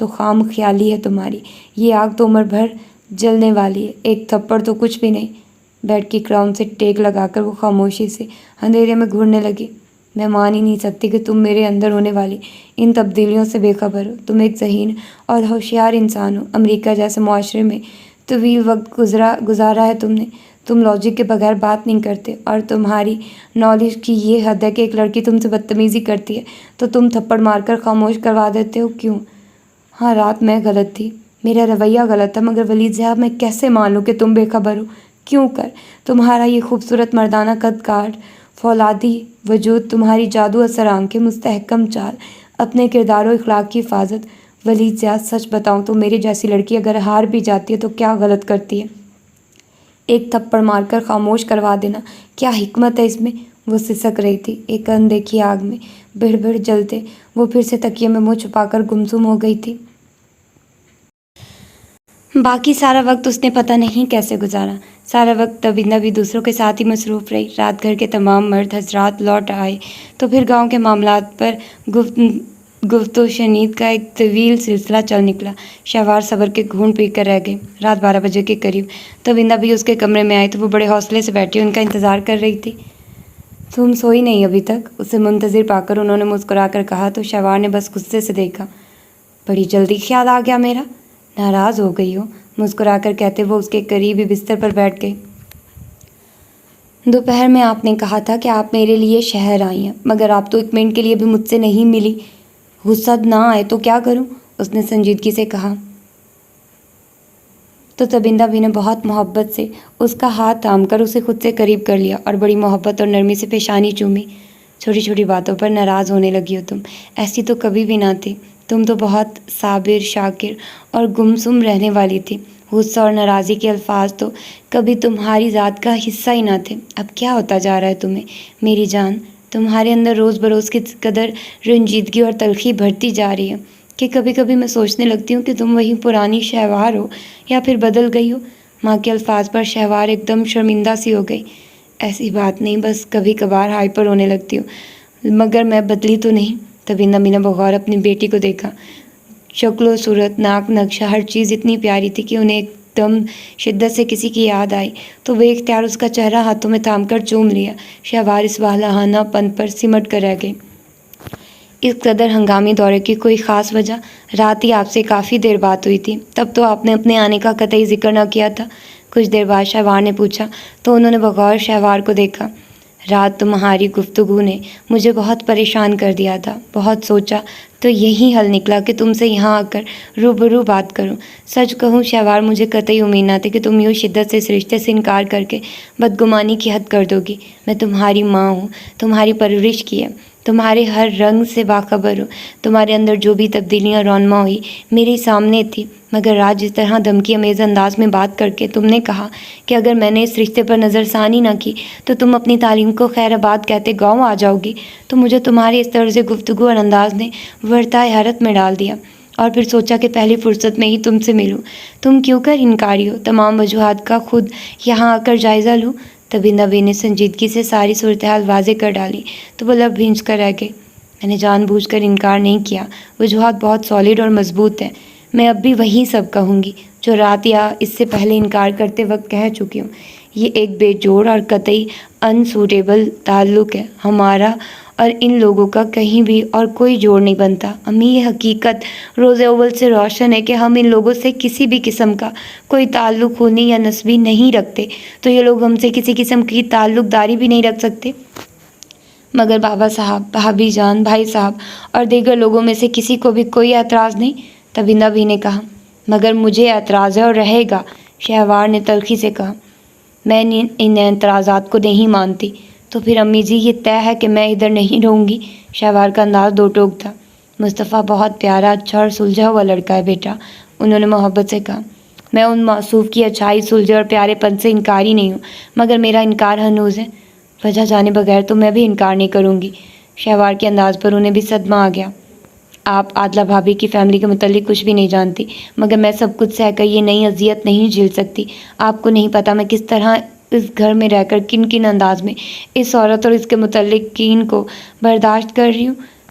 تو خام خیالی ہے تمہاری، یہ آگ تو عمر بھر جلنے والی ہے، ایک تھپڑ تو کچھ بھی نہیں۔ بیڈ کی کراؤن سے ٹیک لگا کر وہ خاموشی سے اندھیرے میں گھورنے لگی۔ میں مان ہی نہیں سکتی کہ تم میرے اندر ہونے والی ان تبدیلیوں سے بے خبر ہو۔ تم ایک ذہین اور ہوشیار انسان ہو، امریکہ جیسے معاشرے میں طویل وقت گزارا ہے تم نے، تم لاجک کے بغیر بات نہیں کرتے، اور تمہاری نالج کی یہ حد ہے کہ ایک لڑکی تم سے بدتمیزی کرتی ہے تو تم تھپڑ مار کر خاموش کروا دیتے ہو، کیوں؟ ہاں، رات میں غلط تھی، میرا رویہ غلط تھا، مگر ولید صاحب میں کیسے مان لوں کہ تم بے خبر ہو؟ کیوں کر تمہارا یہ خوبصورت مردانہ قد کاٹ، فولادی وجود، تمہاری جادو اثر آنکھیں، مستحکم چال، اپنے کردار و اخلاق کی حفاظت۔ ولید صاحب سچ بتاؤں تو میری جیسی لڑکی اگر ہار بھی جاتی ہے تو کیا غلط کرتی ہے؟ ایک تھپڑ مار کر خاموش کروا دینا، کیا حکمت ہے اس میں؟ وہ سسک رہی تھی، ایک اندیکھی آگ میں بڑھ بڑھ جلتے وہ پھر سے تکیے میں منہ چھپا کر گمسم ہو گئی تھی۔ باقی سارا وقت اس نے پتہ نہیں کیسے گزارا۔ سارا وقت تبیندہ بھی دوسروں کے ساتھ ہی مصروف رہی۔ رات گھر کے تمام مرد حضرات لوٹ آئے تو پھر گاؤں کے معاملات پر گفت و شنید کا ایک طویل سلسلہ چل نکلا۔ شہوار صبر کے گھونٹ پی کر رہ گئی۔ رات 12 بجے کے قریب تبیندہ بھی اس کے کمرے میں آئی تو وہ بڑے حوصلے سے بیٹھی ان کا انتظار کر رہی تھی۔ تم سوئی نہیں ابھی تک؟ اسے منتظر پا کر انہوں نے مسکرا کر کہا تو شہوار نے بس غصے سے دیکھا۔ بڑی جلدی خیال آ گیا میرا؟ ناراض ہو گئی ہو؟ مسکرا کر کہتے وہ اس کے قریب ہی بستر پر بیٹھ گئی۔ دوپہر میں آپ نے کہا تھا کہ آپ میرے لیے شہر آئی ہیں، مگر آپ تو ایک منٹ کے لیے بھی مجھ سے نہیں ملی۔ غصہ نہ آئے تو کیا کروں؟ اس نے سنجیدگی سے کہا۔ تو تبیندہ بھی نے بہت محبت سے اس کا ہاتھ تھام کر اسے خود سے قریب کر لیا اور بڑی محبت اور نرمی سے پیشانی چومی۔ چھوٹی چھوٹی باتوں پر ناراض ہونے لگی ہو تم، ایسی تو کبھی بھی نہ تھی۔ تم تو بہت صابر، شاکر اور گمسم رہنے والی تھی۔ غصہ اور ناراضی کے الفاظ تو کبھی تمہاری ذات کا حصہ ہی نہ تھے۔ اب کیا ہوتا جا رہا ہے تمہیں میری جان؟ تمہارے اندر روز بروز کس قدر رنجیدگی اور تلخی بڑھتی جا رہی ہے کہ کبھی کبھی میں سوچنے لگتی ہوں کہ تم وہی پرانی شہوار ہو یا پھر بدل گئی ہو۔ ماں کے الفاظ پر شہوار ایک دم شرمندہ سی ہو گئی۔ ایسی بات نہیں، بس کبھی کبھار ہائپر ہونے لگتی ہوں، مگر میں بدلی تو نہیں۔ تبیندہ نے بغور اپنی بیٹی کو دیکھا۔ شکل و صورت، ناک، نقشہ، ہر چیز اتنی پیاری تھی کہ انہیں ایک دم شدت سے کسی کی یاد آئی تو وہ اختیار اس کا چہرہ ہاتھوں میں تھام کر چوم لیا۔ شہوار اس والہانہ پن پر سمٹ کر رہ گئی۔ اس قدر ہنگامی دورے کی کوئی خاص وجہ؟ رات ہی آپ سے کافی دیر بات ہوئی تھی، تب تو آپ نے اپنے آنے کا قطعی ذکر نہ کیا تھا۔ کچھ دیر بعد شہوار نے پوچھا تو انہوں نے بغور شہوار کو دیکھا۔ رات تمہاری گفتگو نے مجھے بہت پریشان کر دیا تھا، بہت سوچا تو یہی حل نکلا کہ تم سے یہاں آ کر روبرو بات کروں۔ سچ کہوں شہوار، مجھے قطعی امید نہ تھی کہ تم یوں شدت سے اس رشتے سے انکار کر کے بدگمانی کی حد کر دو گی۔ میں تمہاری ماں ہوں، تمہاری پرورش کی ہے، تمہارے ہر رنگ سے باخبر ہوں۔ تمہارے اندر جو بھی تبدیلیاں رونما ہوئی میرے سامنے تھی، مگر رات جس طرح دھمکی امیز انداز میں بات کر کے تم نے کہا کہ اگر میں نے اس رشتے پر نظر ثانی نہ کی تو تم اپنی تعلیم کو خیر آباد کہتے گاؤں آ جاؤ گی، تو مجھے تمہارے اس طرز گفتگو اور انداز نے ورطہ حیرت میں ڈال دیا، اور پھر سوچا کہ پہلی فرصت میں ہی تم سے ملوں۔ تم کیوں کر انکاری ہو؟ تمام وجوہات کا خود یہاں آ کر جائزہ لوں۔ تبیندہ بی نے سنجیدگی سے ساری صورتحال واضح کر ڈالی تو وہ لب بھینچ کر رہ گئی۔ میں نے جان بوجھ کر انکار نہیں کیا، وجوہات بہت سالڈ اور مضبوط ہیں۔ میں اب بھی وہی سب کہوں گی جو رات یا اس سے پہلے انکار کرتے وقت کہہ چکی ہوں۔ یہ ایک بے جوڑ اور قطعی انسوٹیبل تعلق ہے۔ ہمارا اور ان لوگوں کا کہیں بھی اور کوئی جوڑ نہیں بنتا۔ امی، یہ حقیقت روز اول سے روشن ہے کہ ہم ان لوگوں سے کسی بھی قسم کا کوئی تعلق خونی یا نسبی نہیں رکھتے، تو یہ لوگ ہم سے کسی قسم کی تعلق داری بھی نہیں رکھ سکتے۔ مگر بابا صاحب، بھابھی جان، بھائی صاحب اور دیگر لوگوں میں سے کسی کو بھی کوئی اعتراض نہیں؟ تبیندہ بھی نے کہا۔ مگر مجھے اعتراض ہے اور رہے گا، شہوار نے تلخی سے کہا۔ میں ان اعتراضات کو نہیں مانتی۔ تو پھر امی جی، یہ طے ہے کہ میں ادھر نہیں رہوں گی؟ شہوار کا انداز دو ٹوک تھا۔ مصطفیٰ بہت پیارا، اچھا اور سلجھا ہوا لڑکا ہے بیٹا، انہوں نے محبت سے کہا۔ میں ان موصوف کی اچھائی، سلجھے اور پیارے پن سے انکاری نہیں ہوں، مگر میرا انکار ہنوز ہے۔ وجہ جانے بغیر تو میں بھی انکار نہیں کروں گی۔ شہوار کے انداز پر انہیں بھی صدمہ آ گیا۔ آپ عادلہ بھابھی کی فیملی کے متعلق کچھ بھی نہیں جانتی، مگر میں سب کچھ سہ کر یہ نئی اذیت نہیں جھیل سکتی۔ آپ کو نہیں پتہ میں کس طرح اس گھر میں رہ کر کن کن انداز میں اس عورت اور اس کے متعلقین کو برداشت کر رہی ہوں۔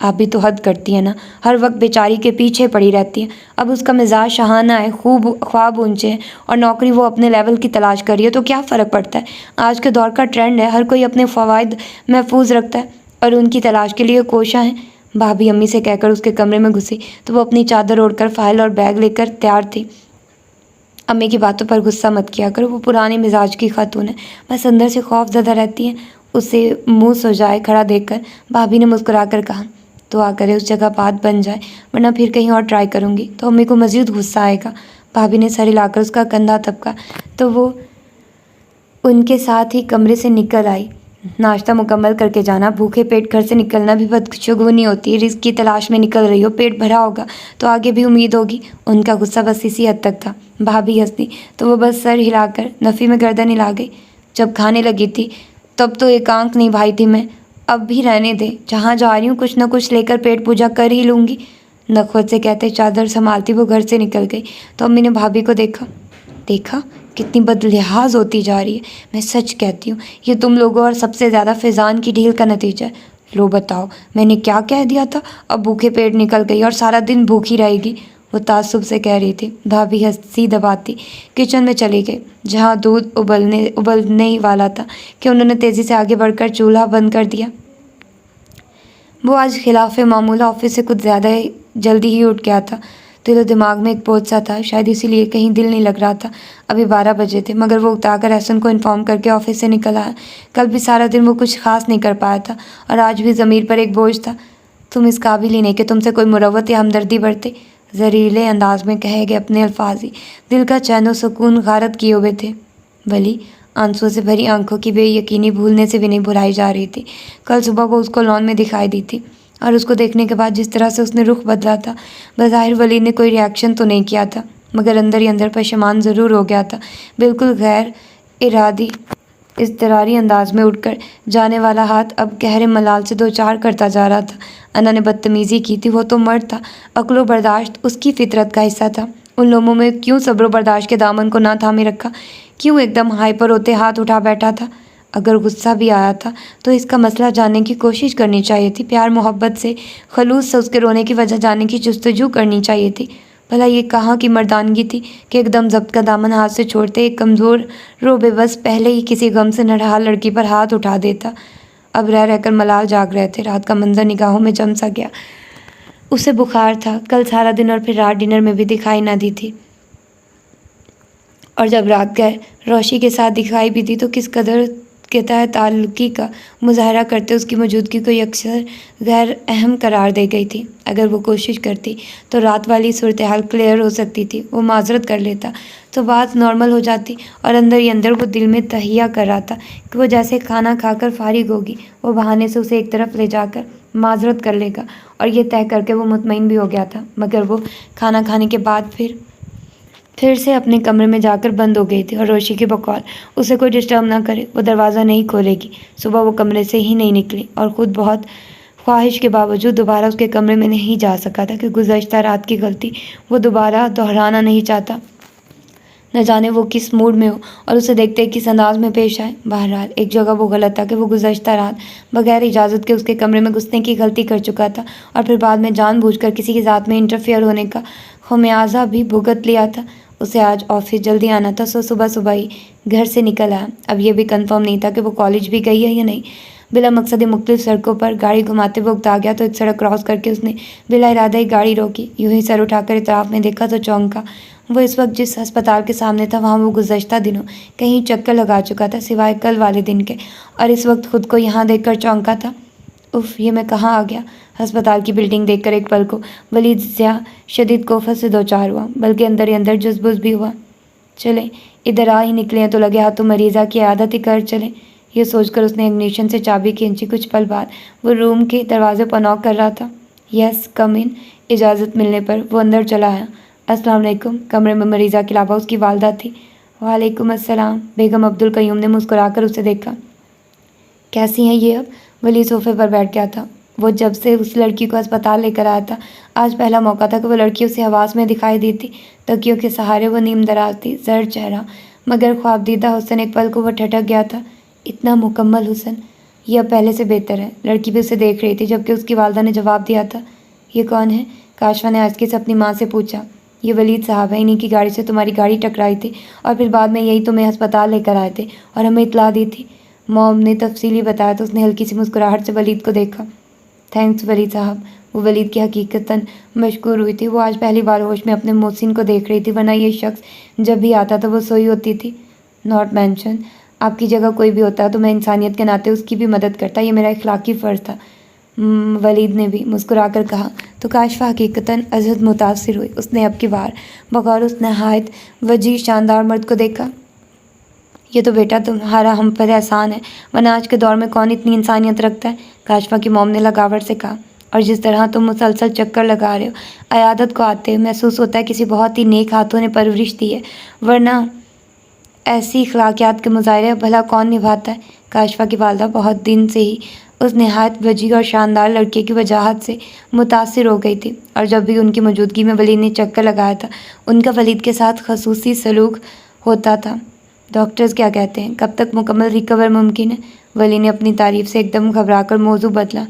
آپ بھی تو حد کرتی ہیں نا، ہر وقت بیچاری کے پیچھے پڑی رہتی ہیں۔ اب اس کا مزاج شاہانہ ہے، خواب اونچے ہیں اور نوکری وہ اپنے لیول کی تلاش کر رہی ہے، تو کیا فرق پڑتا ہے؟ آج کے دور کا ٹرینڈ ہے، ہر کوئی اپنے فوائد محفوظ رکھتا ہے اور ان کی تلاش کے لیے کوشاں ہیں۔ بھابھی امی سے کہہ کر اس کے کمرے میں گھسی تو وہ اپنی چادر اوڑھ کر فائل اور بیگ لے کر تیار تھی۔ امی کی باتوں پر غصہ مت کیا کرو، وہ پرانے مزاج کی خاتون ہے، بس اندر سے خوف زدہ رہتی ہیں۔ اسے منہ سجائے کھڑا دیکھ کر بھابھی نے مسکرا کر کہا، دعا کرے اس جگہ بات بن جائے، ورنہ پھر کہیں اور ٹرائی کروں گی تو امی کو مزید غصہ آئے گا۔ بھابھی نے سر ہلا کر اس کا کندھا تھپکا تو وہ ان کے ساتھ ہی کمرے سے نکل آئی۔ ناشتہ مکمل کر کے جانا، بھوکے پیٹ گھر سے نکلنا بھی بدشگونی ہوتی ہے۔ رزق کی تلاش میں نکل رہی ہو، پیٹ بھرا ہوگا تو آگے بھی امید ہوگی۔ ان کا غصہ بس اسی حد تک تھا۔ بھابھی ہنس دی تو وہ بس سر ہلا کر نفی میں گردن ہلا گئی۔ جب کھانے لگی تھی تب تو ایک آنکھ نہیں بھائی تھی میں، اب بھی رہنے دے، جہاں جا رہی ہوں کچھ نہ کچھ لے کر پیٹ پوجا کر ہی لوں گی، نخوت سے کہتے چادر سنبھالتی وہ گھر سے نکل گئی۔ تو امی نے بھابھی کو دیکھا کتنی بدلحاظ ہوتی جا رہی ہے۔ میں سچ کہتی ہوں یہ تم لوگوں اور سب سے زیادہ فیضان کی ڈھیل کا نتیجہ ہے۔ لو بتاؤ میں نے کیا کہہ دیا تھا، اب بھوکے پیٹ نکل گئی اور سارا دن بھوکی رہے گی، وہ تعصب سے کہہ رہی تھی۔ بھابھی ہنسی دباتی کچن میں چلی گئی جہاں دودھ ابلنے والا تھا کہ انہوں نے تیزی سے آگے بڑھ کر چولہا بند کر دیا۔ وہ آج خلاف معمول آفس سے کچھ زیادہ جلدی ہی اٹھ گیا تھا۔ دل و دماغ میں ایک بوجھ سا تھا، شاید اسی لیے کہیں دل نہیں لگ رہا تھا۔ ابھی 12 بجے تھے مگر وہ اکتا کر احسن کو انفارم کر کے آفس سے نکل آیا۔ کل بھی سارا دن وہ کچھ خاص نہیں کر پایا تھا اور آج بھی ضمیر پر ایک بوجھ تھا۔ تم اس قابل ہی نہیں کہ تم سے کوئی مروت یا ہمدردی برتے، زہریلے انداز میں کہے گئے اپنے الفاظ ہی دل کا چین و سکون غارت کیے ہوئے تھے۔ ولی آنسوؤں سے بھری آنکھوں کی بے یقینی بھولنے سے بھی نہیں بھلائی جا رہی تھی۔ کل صبح وہ اس کو لان میں دکھائی دی تھی اور اس کو دیکھنے کے بعد جس طرح سے اس نے رخ بدلا تھا، بظاہر ولی نے کوئی ری ایکشن تو نہیں کیا تھا مگر اندر ہی اندر پشیمان ضرور ہو گیا تھا۔ بالکل غیر ارادی اضطراری انداز میں اٹھ کر جانے والا ہاتھ اب گہرے ملال سے دو چار کرتا جا رہا تھا۔ انا نے بدتمیزی کی تھی، وہ تو مرد تھا، عقل و برداشت اس کی فطرت کا حصہ تھا۔ ان لوگوں میں کیوں صبر و برداشت کے دامن کو نہ تھامے رکھا، کیوں ایک دم ہائپر ہوتے ہاتھ اٹھا بیٹھا تھا؟ اگر غصہ بھی آیا تھا تو اس کا مسئلہ جاننے کی کوشش کرنی چاہیے تھی، پیار محبت سے، خلوص سے اس کے رونے کی وجہ جاننے کی جستجو کرنی چاہیے تھی۔ بھلا یہ کہاں کی مردانگی تھی کہ ایک دم ضبط کا دامن ہاتھ سے چھوڑتے ایک کمزور رو بے بس پہلے ہی کسی غم سے نڈھال لڑکی پر ہاتھ اٹھا دیتا۔ اب رہ کر ملال جاگ رہے تھے، رات کا منظر نگاہوں میں جم سا گیا۔ اسے بخار تھا، کل سارا دن اور پھر رات ڈنر میں بھی دکھائی نہ دی تھی، اور جب رات گئے روشی کے ساتھ دکھائی بھی دی تو کس قدر کے تحت تعلقی کا مظاہرہ کرتے اس کی موجودگی کو یکسر غیر اہم قرار دے گئی تھی۔ اگر وہ کوشش کرتی تو رات والی صورتحال کلیئر ہو سکتی تھی، وہ معذرت کر لیتا تو بات نارمل ہو جاتی، اور اندر ہی اندر وہ دل میں تہیہ کر رہا تھا کہ وہ جیسے کھانا کھا کر فارغ ہوگی، وہ بہانے سے اسے ایک طرف لے جا کر معذرت کر لے گا، اور یہ طے کر کے وہ مطمئن بھی ہو گیا تھا۔ مگر وہ کھانا کھانے کے بعد پھر سے اپنے کمرے میں جا کر بند ہو گئی تھی، اور روشی کی بقول اسے کوئی ڈسٹرب نہ کرے، وہ دروازہ نہیں کھولے گی۔ صبح وہ کمرے سے ہی نہیں نکلی اور خود بہت خواہش کے باوجود دوبارہ اس کے کمرے میں نہیں جا سکا تھا کہ گزشتہ رات کی غلطی وہ دوبارہ دہرانا نہیں چاہتا۔ نہ جانے وہ کس موڈ میں ہو اور اسے دیکھتے کس انداز میں پیش آئے۔ بہرحال ایک جگہ وہ غلط تھا کہ وہ گزشتہ رات بغیر اجازت کے اس کے کمرے میں گھسنے کی غلطی کر چکا تھا، اور پھر بعد میں جان بوجھ کر کسی کی ذات میں انٹرفیئر ہونے کا خمیازہ بھی بھگت لیا تھا۔ اسے آج آفس جلدی آنا تھا، سو صبح صبح ہی گھر سے نکل آیا۔ اب یہ بھی کنفرم نہیں تھا کہ وہ کالج بھی گئی ہے یا نہیں۔ بلا مقصد مختلف سڑکوں پر گاڑی گھماتے ہوئے اکتا گیا تو ایک سڑک کراس کر کے اس نے بلا ارادہ ہی گاڑی روکی۔ یوں ہی سر اٹھا کر اطراف میں دیکھا تو چونکا۔ وہ اس وقت جس ہسپتال کے سامنے تھا وہاں وہ گزشتہ دنوں کہیں چکر لگا چکا تھا سوائے کل والے دن کے، اور اس وقت خود کو یہاں دیکھ کر چونکا تھا۔ اف، یہ میں کہاں آ گیا؟ ہسپتال کی بلڈنگ دیکھ کر ایک پل کو ولید ضیا شدید کوفت سے دوچار ہوا، بلکہ اندر ہی اندر جذبوز بھی ہوا۔ چلیں ادھر آ ہی نکلے ہیں تو لگے ہاتھوں مریضہ کی عادت ہی کر چلیں، یہ سوچ کر اس نے اگنیشن سے چابی کھینچی۔ کچھ پل بعد وہ روم کے دروازے پر نوک کر رہا تھا۔ یس کم ان، اجازت ملنے پر وہ اندر چلا آیا۔ السلام علیکم۔ کمرے میں مریضہ کے علاوہ اس کی والدہ تھی۔ وعلیکم السلام۔ بیگم عبدالقیوم نے مسکرا کر اسے دیکھا۔ کیسی ہیں یہ؟ اب ولی صوفے پر بیٹھ گیا تھا۔ وہ جب سے اس لڑکی کو اسپتال لے کر آیا تھا آج پہلا موقع تھا کہ وہ لڑکی اسے حواس میں دکھائی دی تھی۔ تکیوں کے سہارے وہ نیم دراز تھی، زرد چہرہ مگر خوابدیدہ حسن۔ ایک پل کو وہ ٹھٹک گیا تھا، اتنا مکمل حسن یہ اب پہلے سے بہتر ہے۔ لڑکی بھی اسے دیکھ رہی تھی جبکہ اس کی والدہ نے جواب دیا تھا۔ یہ کون ہے؟ کاشفا نے آہستگی سے اپنی ماں سے پوچھا۔ یہ ولید صاحب ہے، انہی کی گاڑی سے تمہاری گاڑی ٹکرائی تھی اور پھر بعد میں یہی تمہیں ہسپتال لے کر آئے تھے اور ہمیں اطلاع دی تھی۔ موم نے تفصیلی بتایا تو اس نے ہلکی سی مسکراہٹ سے ولید کو دیکھا۔ تھینکس ولید صاحب۔ وہ ولید کی حقیقتاً مشکور ہوئی تھی۔ وہ آج پہلی بار ہوش میں اپنے محسن کو دیکھ رہی تھی، ورنہ یہ شخص جب بھی آتا تھا وہ سوئی ہوتی تھی۔ ناٹ مینشن، آپ کی جگہ کوئی بھی ہوتا تو میں انسانیت کے ناطے اس کی بھی مدد کرتا، یہ میرا اخلاقی فرض تھا، ولید نے بھی مسکرا کر کہا۔ تو کاشفا حقیقتاً ازحد متاثر ہوئی۔ اس نے اب کی بار بغور اس نہایت وجیح شاندار مرد کو دیکھا۔ یہ تو بیٹا تمہارا ہم پر احسان ہے، ورنہ آج کے دور میں کون اتنی انسانیت رکھتا ہے، کاشفا کی موم نے لگاوٹ سے کہا۔ اور جس طرح تم مسلسل چکر لگا رہے ہو، عیادت کو آتے محسوس ہوتا ہے کسی بہت ہی نیک ہاتھوں نے پرورش دی ہے، ورنہ ایسی اخلاقیات کے مظاہرے بھلا کون نبھاتا ہے۔ کاشفا کی والدہ بہت دن سے ہی اس نہایت وجیح اور شاندار لڑکے کی وجاہت سے متاثر ہو گئی تھی، اور جب بھی ان کی موجودگی میں ولید نے چکر لگایا تھا ان کا ولید کے ساتھ خصوصی سلوک ہوتا تھا۔ ڈاکٹرز کیا کہتے ہیں، کب تک مکمل ریکور ممکن ہے؟ ولید نے اپنی تعریف سے ایک دم گھبرا کر موضوع بدلا۔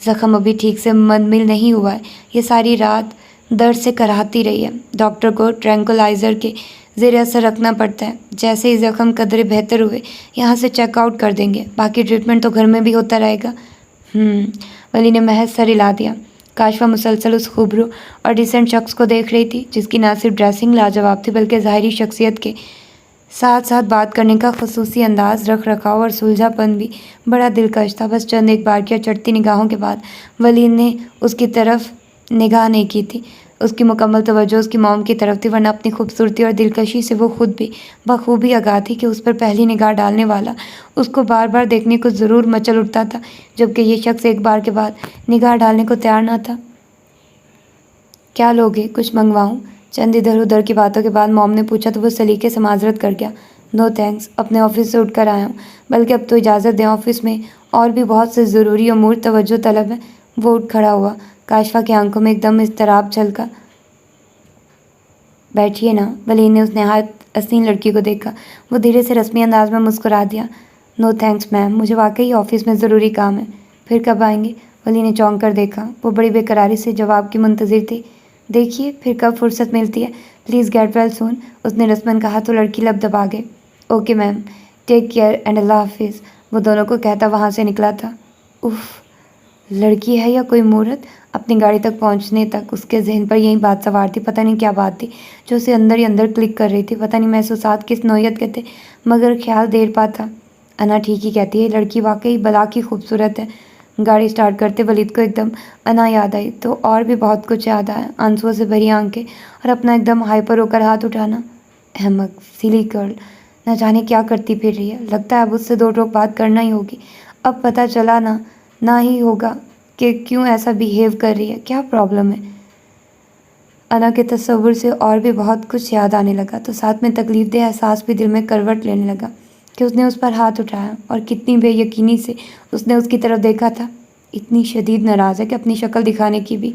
زخم ابھی ٹھیک سے منمل نہیں ہوا ہے، یہ ساری رات درد سے کراہتی رہی ہے، ڈاکٹر کو ٹرینکولائزر کے زیر اثر رکھنا پڑتا ہے، جیسے ہی زخم قدرے بہتر ہوئے یہاں سے چیک آؤٹ کر دیں گے، باقی ٹریٹمنٹ تو گھر میں بھی ہوتا رہے گا۔ ولی نے محض سر ہلا دیا۔ کاشفا مسلسل اس خوبرو اور ڈیسنٹ شخص کو دیکھ رہی تھی جس کی نہ صرف ڈریسنگ لاجواب تھی بلکہ ظاہری شخصیت کے ساتھ ساتھ بات کرنے کا خصوصی انداز، رکھ رکھاؤ اور سلجھا پن بھی بڑا دلکش تھا۔ بس چند ایک بار کیا چڑھتی نگاہوں کے بعد ولید نے اس کی طرف نگاہ نہیں کی تھی۔ اس کی مکمل توجہ اس کی موم کی طرف تھی، ورنہ اپنی خوبصورتی اور دلکشی سے وہ خود بھی بخوبی آگاہ تھی کہ اس پر پہلی نگاہ ڈالنے والا اس کو بار بار دیکھنے کو ضرور مچل اٹھتا تھا، جبکہ یہ شخص ایک بار کے بعد نگاہ ڈالنے کو تیار نہ تھا۔ کیا لوگے؟ کچھ منگواؤں؟ چند ادھر ادھر کی باتوں کے بعد موم نے پوچھا تو وہ سلیقے سے معذرت کر گیا۔ نو تھینکس، اپنے آفس سے اٹھ کر آیا ہوں، بلکہ اب تو اجازت دیں، آفس میں اور بھی بہت سے ضروری امور توجہ طلب ہیں۔ وہ اٹھ کھڑا ہوا۔ کاشفا کی آنکھوں میں ایک دم اضطراب چھلکا۔ بیٹھیے نا، ولید نے اس نہایت حسین لڑکی کو دیکھا۔ وہ دھیرے سے رسمی انداز میں مسکرا دیا۔ نو تھینکس میم، مجھے واقعی آفس میں ضروری کام ہے۔ پھر کب آئیں گے؟ ولید نے چونک کر دیکھا۔ وہ بڑی بے قراری سے جواب کی منتظر تھی۔ دیکھیے پھر کب فرصت ملتی ہے، پلیز گیٹ ویل سون، اس نے رسماً کہا تو لڑکی لب دبا گئی۔ Okay ma'am, take care and اللہ حافظ، وہ دونوں کو کہتا وہاں سے نکلا تھا۔ اف، لڑکی ہے یا کوئی مورت؟ اپنی گاڑی تک پہنچنے تک اس کے ذہن پر یہی بات سوار تھی، پتہ نہیں کیا بات تھی جو اسے اندر ہی اندر کلک کر رہی تھی، پتہ نہیں محسوسات کس نوعیت کے تھے، مگر خیال دیر پا تھا۔ انا ٹھیک ہی کہتی ہے، یہ لڑکی واقعی بلا کی خوبصورت ہے۔ گاڑی سٹارٹ کرتے ولید کو ایک دم انا یاد آئی تو اور بھی بہت کچھ یاد آیا، آنسوؤں سے بھری آنکھیں اور اپنا ایک دم ہائپر ہو کر ہاتھ اٹھانا۔ احمق، سلی گرل، نہ جانے کیا کرتی پھر رہی ہے، لگتا ہے اب اس سے دو ٹوک بات کرنا ہی ہوگی۔ اب پتہ چلا نہ ہی ہوگا کہ کیوں ایسا بیہیو کر رہی ہے، کیا پرابلم ہے۔ انا کے تصور سے اور بھی بہت کچھ یاد آنے لگا تو ساتھ میں تکلیف دہ احساس بھی دل میں کروٹ لینے لگا کہ اس نے اس پر ہاتھ اٹھایا اور کتنی بے یقینی سے اس نے اس کی طرف دیکھا تھا۔ اتنی شدید ناراض ہے کہ اپنی شکل دکھانے کی بھی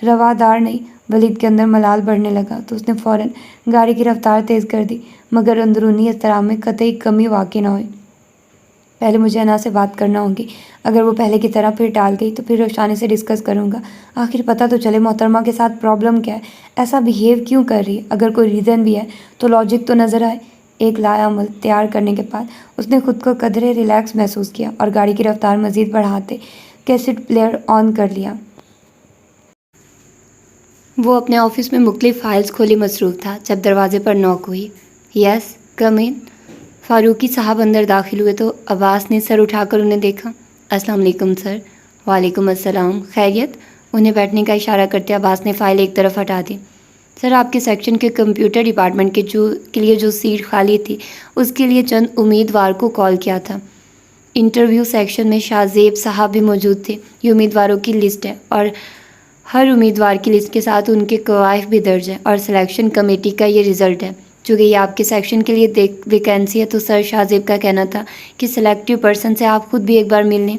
روادار نہیں۔ ولید کے اندر ملال بڑھنے لگا تو اس نے فوراً گاڑی کی رفتار تیز کر دی، مگر اندرونی احترام میں قطعی کمی واقع نہ ہوئی۔ پہلے مجھے انا سے بات کرنا ہوگی، اگر وہ پہلے کی طرح پھر ٹال گئی تو پھر روشانی سے ڈسکس کروں گا، آخر پتہ تو چلے محترمہ کے ساتھ پرابلم کیا ہے، ایسا بیہیو کیوں کر رہی ہے، اگر کوئی ریزن بھی ہے تو لاجک تو نظر آئے۔ ایک لایا عمل تیار کرنے کے بعد اس نے خود کو قدرے ریلیکس محسوس کیا اور گاڑی کی رفتار مزید بڑھاتے کیسٹ پلیئر آن کر لیا۔ وہ اپنے آفس میں مختلف فائلز کھولے مصروف تھا جب دروازے پر نوک ہوئی۔ یس، کم ان۔ فاروقی صاحب اندر داخل ہوئے تو عباس نے سر اٹھا کر انہیں دیکھا۔ السلام علیکم سر۔ وعلیکم السلام، خیریت؟ انہیں بیٹھنے کا اشارہ کرتے عباس نے فائل ایک طرف ہٹا دی۔ سر، آپ کے سیکشن کے کمپیوٹر ڈپارٹمنٹ کے لیے جو سیٹ خالی تھی اس کے لیے چند امیدوار کو کال کیا تھا۔ انٹرویو سیکشن میں شاہ زیب صاحب بھی موجود تھے۔ یہ امیدواروں کی لسٹ ہے اور ہر امیدوار کی لسٹ کے ساتھ ان کے کوائف بھی درج ہے اور سلیکشن کمیٹی کا یہ رزلٹ ہے۔ چونکہ یہ آپ کے سیکشن کے لیے ویکینسی ہے تو سر، شاہ زیب کا کہنا تھا کہ سلیکٹیو پرسن سے آپ خود بھی ایک بار مل لیں۔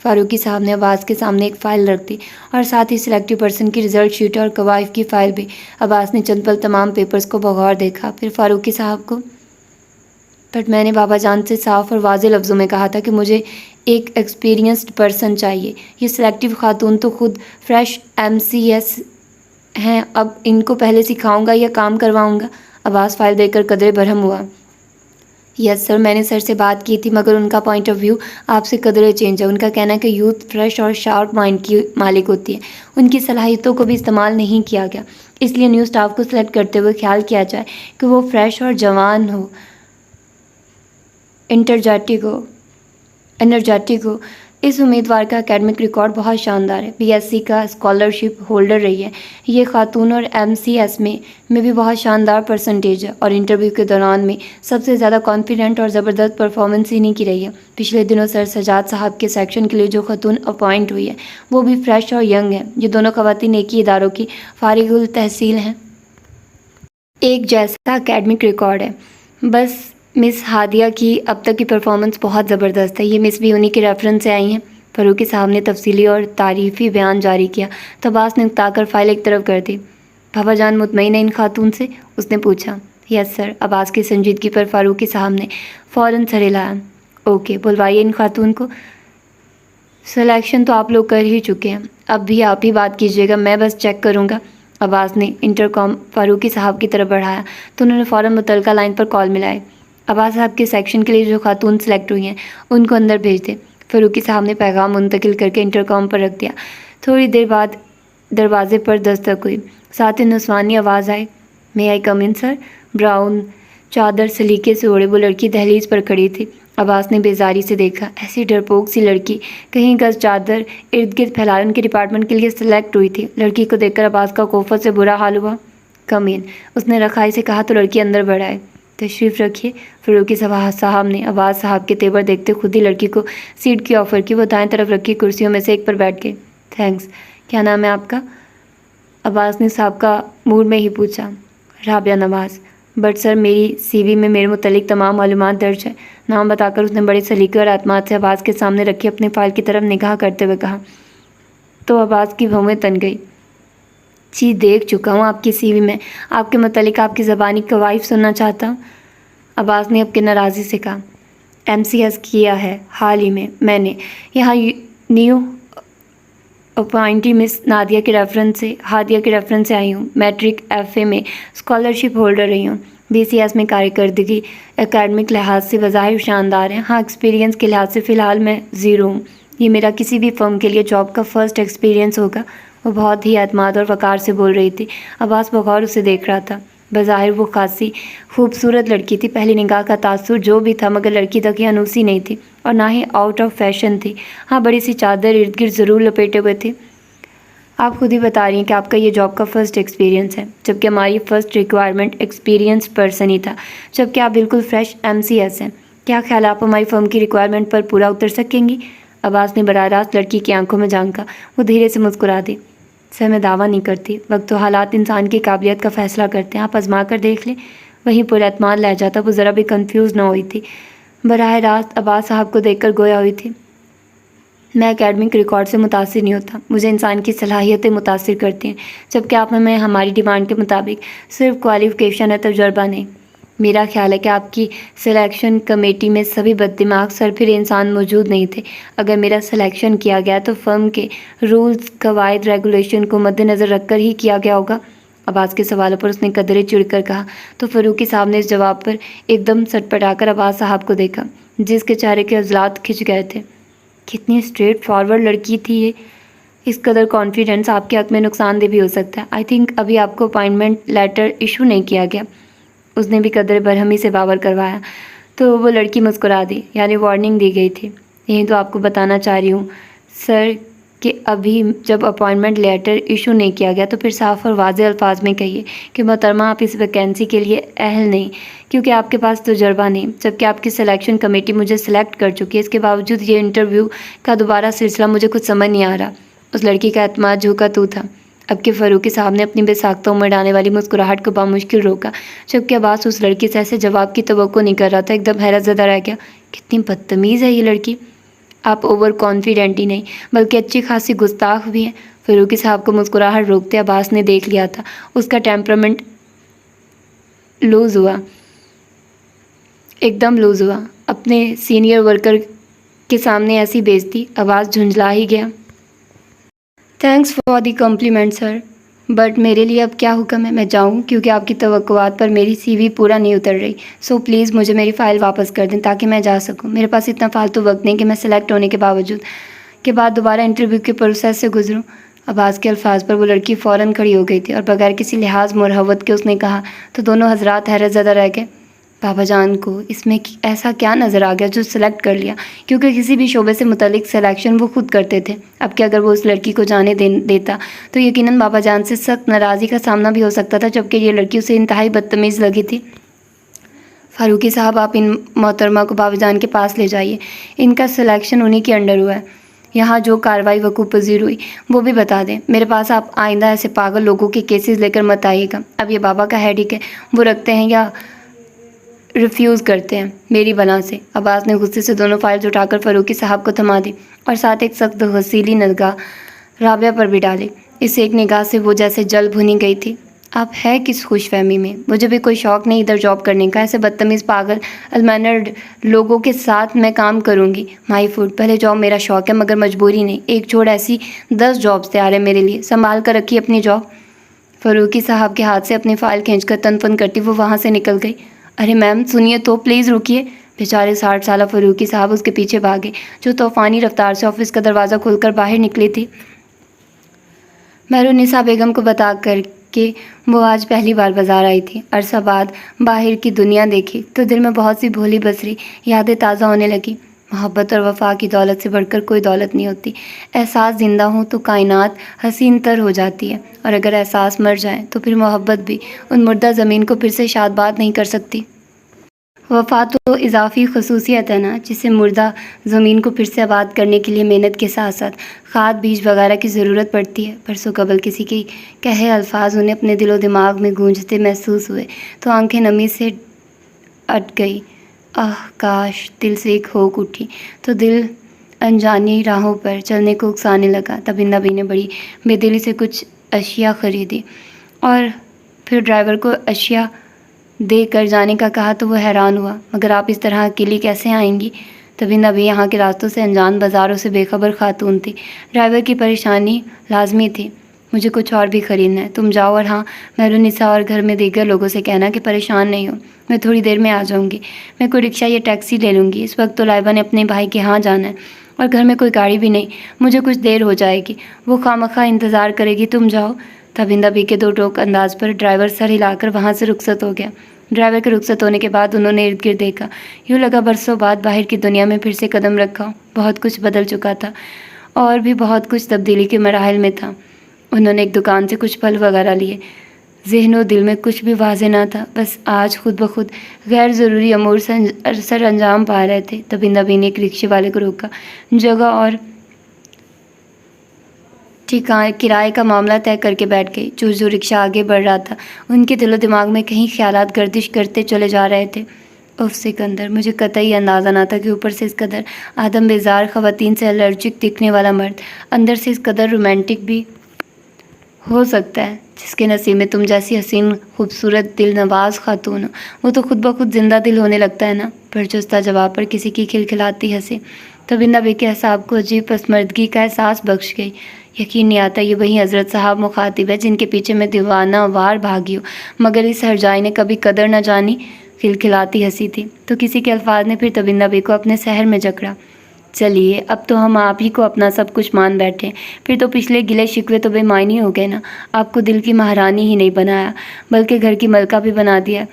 فاروقی صاحب نے عباس کے سامنے ایک فائل رکھ دی اور ساتھ ہی سلیکٹیو پرسن کی رزلٹ شیٹ اور کوائف کی فائل بھی۔ عباس نے چند پل تمام پیپرز کو بغور دیکھا، پھر فاروقی صاحب کو
بٹ میں نے بابا جان سے صاف اور واضح لفظوں میں کہا تھا کہ مجھے ایک ایکسپیرینسڈ پرسن چاہیے. یہ سلیکٹیو خاتون تو خود فریش MCS ہیں. اب ان کو پہلے سکھاؤں گا یا کام کرواؤں گا؟ عباس فائل دیکھ کر قدرے برہم ہوا. یس سر، میں نے سر سے بات کی تھی، مگر ان کا پوائنٹ آف ویو آپ سے قدرے چینج ہے. ان کا کہنا ہے کہ یوتھ فریش اور شارپ مائنڈ کی مالک ہوتی ہے، ان کی صلاحیتوں کو بھی استعمال نہیں کیا گیا. اس لیے نیو اسٹاف کو سلیکٹ کرتے ہوئے خیال کیا جائے کہ وہ فریش اور جوان ہو، انرجیٹک ہو. اس امیدوار کا اکیڈمک ریکارڈ بہت شاندار ہے. BSc کا اسکالرشپ ہولڈر رہی ہے یہ خاتون، اور MCS میں بھی بہت شاندار پرسنٹیج ہے، اور انٹرویو کے دوران میں سب سے زیادہ کانفیڈنٹ اور زبردست پرفارمنس انہی کی رہی ہے. پچھلے دنوں سر سجاد صاحب کے سیکشن کے لیے جو خاتون اپوائنٹ ہوئی ہے وہ بھی فریش اور ینگ ہے. یہ دونوں خواتین ایک ہی اداروں کی فارغ التحصیل ہیں. ایک جیسا اکیڈمک ریکارڈ ہے. بس مس ہادیہ کی اب تک کی پرفارمنس بہت زبردست ہے. یہ مس بھی انہی کے ریفرنس سے آئی ہیں. فاروقی صاحب نے تفصیلی اور تعریفی بیان جاری کیا تو عباس نے اکتا کر فائل ایک طرف کر دی. بابا جان مطمئن ہے ان خاتون سے؟ اس نے پوچھا. یس سر. عباس کی سنجیدگی پر فاروقی صاحب نے فوراً سر ہلایا. اوکے، بلوائیے ان خاتون کو. سلیکشن تو آپ لوگ کر ہی چکے ہیں، اب بھی آپ ہی بات کیجیے گا، میں بس چیک کروں گا. عباس نے انٹرکام فاروقی صاحب کی طرف بڑھایا تو انہوں نے فوراً متعلقہ لائن پر کال ملائی. عباس صاحب کے سیکشن کے لیے جو خاتون سلیکٹ ہوئی ہیں ان کو اندر بھیج دیں. فاروقی صاحب نے پیغام منتقل کر کے انٹرکام پر رکھ دیا. تھوڑی دیر بعد دروازے پر دستک ہوئی. ساتھ ہی نسوانی آواز آئی. میں آئی کم ان سر؟ براؤن چادر سلیقے سے اوڑھے وہ لڑکی دہلیز پر کھڑی تھی. عباس نے بیزاری سے دیکھا. ایسی ڈرپوک سی لڑکی کہیں گز چادر ارد گرد پھیلائے ان کے ڈپارٹمنٹ کے لیے سلیکٹ ہوئی تھی. لڑکی کو دیکھ کر عباس کا کوفت سے برا حال ہوا. کم ان، اس نے رکھائی سے کہا تو لڑکی اندر بڑھ آئے. تشریف رکھیے. فاروقی صاحب نے عباس صاحب کے تیور دیکھتے خود ہی لڑکی کو سیٹ کی آفر کی. وہ دائیں طرف رکھی کرسیوں میں سے ایک پر بیٹھ گئے. تھینکس. کیا نام ہے آپ کا؟ عباس نے صاحب کا موڈ میں ہی پوچھا. رابعہ نواز. بٹ سر میری CV میں میرے متعلق تمام معلومات درج ہے. نام بتا کر اس نے بڑے سلیقے اور اعتماد سے عباس کے سامنے رکھی اپنی فائل کی طرف نگاہ کرتے ہوئے کہا. تو عباس کی بھویں تن گئی. جی دیکھ چکا ہوں آپ کی CV میں، آپ کے متعلق آپ کی زبانی کوائف سننا چاہتا ہوں. عباس نے اب کی ناراضی سے کہا. MCS کیا ہے حال ہی میں نے. یہاں نیو اپوائنٹی مس ہادیہ کے ریفرنس سے آئی ہوں. میٹرک FA میں اسکالرشپ ہولڈر رہی ہوں. BCS میں کارکردگی اکیڈمک لحاظ سے بظاہر شاندار ہے. ہاں ایکسپیرینس کے لحاظ سے فی الحال میں 0 ہوں. یہ میرا کسی بھی فرم کے لیے جاب کا فرسٹ ایکسپیرینس ہوگا. وہ بہت ہی اعتماد اور وقار سے بول رہی تھی. عباس بغور اسے دیکھ رہا تھا. بظاہر وہ خاصی خوبصورت لڑکی تھی. پہلی نگاہ کا تاثر جو بھی تھا مگر لڑکی تک یہ انوسی نہیں تھی اور نہ ہی آؤٹ آف فیشن تھی. ہاں بڑی سی چادر ارد گرد ضرور لپیٹے ہوئے تھے. آپ خود ہی بتا رہی ہیں کہ آپ کا یہ جاب کا فرسٹ ایکسپیرینس ہے، جبکہ ہماری first requirement experience person he تھا، جبکہ آپ بالکل فریش MCS ہیں. کیا خیال آپ ہماری فرم کی ریکوائرمنٹ پر پورا اتر سکیں گی؟ عباس نے براہ راست لڑکی کی آنکھوں میں جھانکا. وہ دھیرے سے مسکرا دی. سر میں دعویٰ نہیں کرتی، وقت و حالات انسان کی قابلیت کا فیصلہ کرتے ہیں. آپ آزما کر دیکھ لیں. وہیں پر اعتماد لہجہ تھا. وہ ذرا بھی کنفیوز نہ ہوئی تھی. براہ راست عباس صاحب کو دیکھ کر گویا ہوئی تھی. میں اکیڈمک ریکارڈ سے متاثر نہیں ہوتا، مجھے انسان کی صلاحیتیں متاثر کرتی ہیں، جبکہ آپ میں ہماری ڈیمانڈ کے مطابق صرف کوالیفیکیشن ہے، تجربہ نہیں. میرا خیال ہے کہ آپ کی سلیکشن کمیٹی میں سبھی بد دماغ سرپھرے انسان موجود نہیں تھے. اگر میرا سلیکشن کیا گیا تو فرم کے رولز، قواعد، ریگولیشن کو مد نظر رکھ کر ہی کیا گیا ہوگا. عباس کے سوالوں پر اس نے قدرے چڑھ کر کہا تو فاروقی صاحب نے اس جواب پر ایک دم سٹپٹا کر عباس صاحب کو دیکھا، جس کے چہرے کے عضلات کھنچ گئے تھے. کتنی اسٹریٹ فارورڈ لڑکی تھی یہ. اس قدر کانفیڈنس آپ کے حق میں نقصان دہ بھی ہو سکتا ہے. آئی تھنک ابھی آپ کو اپائنٹمنٹ لیٹر ایشو نہیں کیا گیا. اس نے بھی قدر برہمی سے باور کروایا تو وہ لڑکی مسکرا دی. یعنی وارننگ دی گئی تھی. یہی تو آپ کو بتانا چاہ رہی ہوں سر کہ ابھی جب اپائنٹمنٹ لیٹر ایشو نہیں کیا گیا تو پھر صاف اور واضح الفاظ میں کہیے کہ محترمہ آپ اس ویکینسی کے لیے اہل نہیں، کیونکہ آپ کے پاس تجربہ نہیں، جبکہ آپ کی سلیکشن کمیٹی مجھے سلیکٹ کر چکی ہے. اس کے باوجود یہ انٹرویو کا دوبارہ سلسلہ مجھے کچھ سمجھ نہیں آ رہا. اس لڑکی کا اعتماد جھوکا تو تھا. اب کہ فاروقی صاحب نے اپنی بے ساختہ عمر ڈالنے والی مسکراہٹ کو بامشکل روکا، جبکہ عباس اس لڑکی سے ایسے جواب کی توقع نہیں کر رہا تھا. ایک دم حیرت زدہ رہ گیا. کتنی بدتمیز ہے یہ لڑکی. آپ اوور کانفیڈنٹ ہی نہیں بلکہ اچھی خاصی گستاخ بھی ہیں. فاروقی صاحب کو مسکراہٹ روکتے عباس نے دیکھ لیا تھا. اس کا ٹیمپرامنٹ لوز ہوا. ایک دم لوز ہوا. اپنے سینئر ورکر کے سامنے ایسی بےعزتی. آواز جھنجھلا ہی گیا. Thanks for the complement sir, but میرے لیے اب کیا حکم ہے؟ میں جاؤں؟ کیونکہ آپ کی توقعات پر میری سی وی پورا نہیں اتر رہی. سو پلیز مجھے میری فائل واپس کر دیں تاکہ میں جا سکوں. میرے پاس اتنا فالتو وقت نہیں کہ میں سلیکٹ ہونے کے بعد دوبارہ انٹرویو کے پروسیس سے گزروں. عباس کے الفاظ پر وہ لڑکی فوراً کھڑی ہو گئی تھی اور بغیر کسی لحاظ مرحوت کے اس نے کہا تو دونوں حضرات حیرت زدہ رہ گئے. بابا جان کو اس میں ایسا کیا نظر آ گیا جو سلیکٹ کر لیا؟ کیونکہ کسی بھی شعبے سے متعلق سلیکشن وہ خود کرتے تھے. اب کہ اگر وہ اس لڑکی کو جانے دیتا تو یقیناً بابا جان سے سخت ناراضی کا سامنا بھی ہو سکتا تھا، جبکہ یہ لڑکی اسے انتہائی بدتمیز لگی تھی. فاروقی صاحب، آپ ان محترمہ کو بابا جان کے پاس لے جائیے. ان کا سلیکشن انہی کے انڈر ہوا ہے. یہاں جو کارروائی وقوع پذیر ہوئی وہ بھی بتا دیں. میرے پاس آپ آئندہ ایسے پاگل لوگوں کے کیسز لے کر مت آئیے گا. اب یہ بابا کا ہیڈک ہے، وہ رکھتے ہیں یا ریفیوز کرتے ہیں میری بنا سے. عباس نے غصے سے دونوں فائلز اٹھا کر فاروقی صاحب کو تھما دی اور ساتھ ایک سخت غسیلی نگاہ رابعہ پر بھی ڈالی. اس ایک نگاہ سے وہ جیسے جل بھنی گئی تھی. آپ ہے کس خوش فہمی میں؟ مجھے بھی کوئی شوق نہیں ادھر جاب کرنے کا. ایسے بدتمیز پاگل المینرڈ لوگوں کے ساتھ میں کام کروں گی. مائی فوڈ، پہلے جاب میرا شوق ہے مگر مجبوری نہیں. ایک چھوڑ ایسی 10 جابس تیار ہیں میرے لیے. سنبھال کر رکھی اپنی جاب. فاروقی صاحب کے ہاتھ سے اپنی فائل کھینچ کر تن پن کرتی وہ وہاں سے نکل گئی. ارے میم سنیے تو، پلیز رکیے. بیچارے 60 سالہ فاروقی صاحب اس کے پیچھے بھاگے جو طوفانی رفتار سے آفس کا دروازہ کھول کر باہر نکلی تھی. مہرالنساء بیگم کو بتا کر کہ وہ آج پہلی بار بازار آئی تھی. عرصہ بعد باہر کی دنیا دیکھی تو دل میں بہت سی بھولی بسری یادیں تازہ ہونے لگی. محبت اور وفا کی دولت سے بڑھ کر کوئی دولت نہیں ہوتی. احساس زندہ ہوں تو کائنات حسین تر ہو جاتی ہے، اور اگر احساس مر جائے تو پھر محبت بھی ان مردہ زمین کو پھر سے شاد باد نہیں کر سکتی. وفا تو اضافی خصوصیت ہے نا، جسے مردہ زمین کو پھر سے آباد کرنے کے لیے محنت کے ساتھ ساتھ کھاد بیج وغیرہ کی ضرورت پڑتی ہے. پرسوں قبل کسی کے کہے الفاظ انہیں اپنے دل و دماغ میں گونجتے محسوس ہوئے تو آنکھیں نمی سے اٹ گئی. کاش دل سے ایک ہوک اٹھی تو دل انجانی راہوں پر چلنے کو اکسانے لگا. تبندہ بھی نے بڑی بے دلی سے کچھ اشیاء خریدی اور پھر ڈرائیور کو اشیاء دے کر جانے کا کہا تو وہ حیران ہوا. مگر آپ اس طرح اکیلی کیسے آئیں گی؟ تبندہ بھی یہاں کے راستوں سے انجان بازاروں سے بے خبر خاتون تھی. ڈرائیور کی پریشانی لازمی تھی. مجھے کچھ اور بھی خریدنا ہے، تم جاؤ، اور ہاں مہرالنساء اور گھر میں دیگر لوگوں سے کہنا کہ پریشان نہیں ہو، میں تھوڑی دیر میں آ جاؤں گی. میں کوئی رکشہ یا ٹیکسی لے لوں گی. اس وقت تو لائبہ نے اپنے بھائی کے ہاں جانا ہے اور گھر میں کوئی گاڑی بھی نہیں. مجھے کچھ دیر ہو جائے گی، وہ خواہ انتظار کرے گی. تم جاؤ. تبندہ بھی کے 2 ٹوک انداز پر ڈرائیور سر ہلا کر وہاں سے رخصت ہو گیا. ڈرائیور کے رخصت ہونے کے بعد انہوں نے ارد گرد دیکھا. یوں لگا برسوں بعد باہر کی دنیا میں پھر سے قدم رکھا. بہت کچھ بدل چکا تھا اور بھی بہت کچھ تبدیلی کے مراحل میں تھا. انہوں نے ایک دکان سے کچھ پھل وغیرہ لیے. ذہن و دل میں کچھ بھی واضح نہ تھا، بس آج خود بخود غیر ضروری امور سر انجام پا رہے تھے. تبندہ بھی نے ایک رکشے والے کو روکا. جگہ اور کرائے کا معاملہ طے کر کے بیٹھ گئی. جو رکشہ آگے بڑھ رہا تھا ان کے دل و دماغ میں کہیں خیالات گردش کرتے چلے جا رہے تھے. سکندر، مجھے قطعی اندازہ نہ تھا کہ اوپر سے اس قدر آدم بیزار خواتین سے الرجک دکھنے والا مرد اندر سے اس قدر رومانٹک بھی ہو سکتا ہے. جس کے نصیب میں تم جیسی حسین خوبصورت دل نواز خاتون ہو وہ تو خود بخود زندہ دل ہونے لگتا ہے نا. پرجستہ جواب پر کسی کی کھلکھلاتی ہنسی تبندہ بے کے اعصاب کو عجیب پسمردگی کا احساس بخش گئی. یقین نہیں آتا یہ وہی حضرت صاحب مخاطب ہے جن کے پیچھے میں دیوانہ وار بھاگی ہوں. مگر اس ہرجائی نے کبھی قدر نہ جانی. کھلکھلاتی ہنسی تھی تو کسی کے الفاظ نے پھر تبندہ بے کو اپنے سحر میں جکڑا. چلیے اب تو ہم آپ ہی کو اپنا سب کچھ مان بیٹھے. پھر تو پچھلے گلے شکوے تو بے معنی ہو گئے نا. آپ کو دل کی مہارانی ہی نہیں بنایا بلکہ گھر کی ملکہ بھی بنا دیا.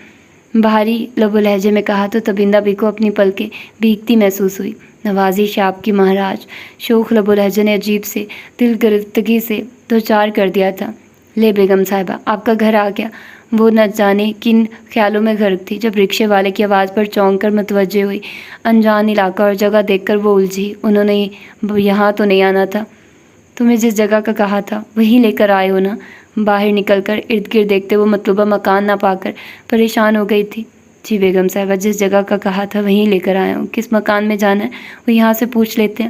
بھاری لب و لہجے میں کہا تو تبندہ بی کو اپنی پلکیں بھیگتی محسوس ہوئی. نوازش آپ کی مہاراج. شوخ لب و لہجے نے عجیب سے دل گرفتگی سے دوچار کر دیا تھا. لے بیگم صاحبہ آپ کا گھر آ گیا. وہ نہ جانے کن خیالوں میں غرق تھی جب رکشے والے کی آواز پر چونک کر متوجہ ہوئی. انجان علاقہ اور جگہ دیکھ کر وہ الجھی. انہوں نے یہاں تو نہیں آنا تھا. تمہیں جس جگہ کا کہا تھا وہیں لے کر آئے ہو نا. باہر نکل کر ارد گرد دیکھتے وہ مطلوبہ مکان نہ پا کر پریشان ہو گئی تھی. جی بیگم صاحبہ جس جگہ کا کہا تھا وہیں لے کر آیا ہوں. کس مکان میں جانا ہے وہ یہاں سے پوچھ لیتے ہیں.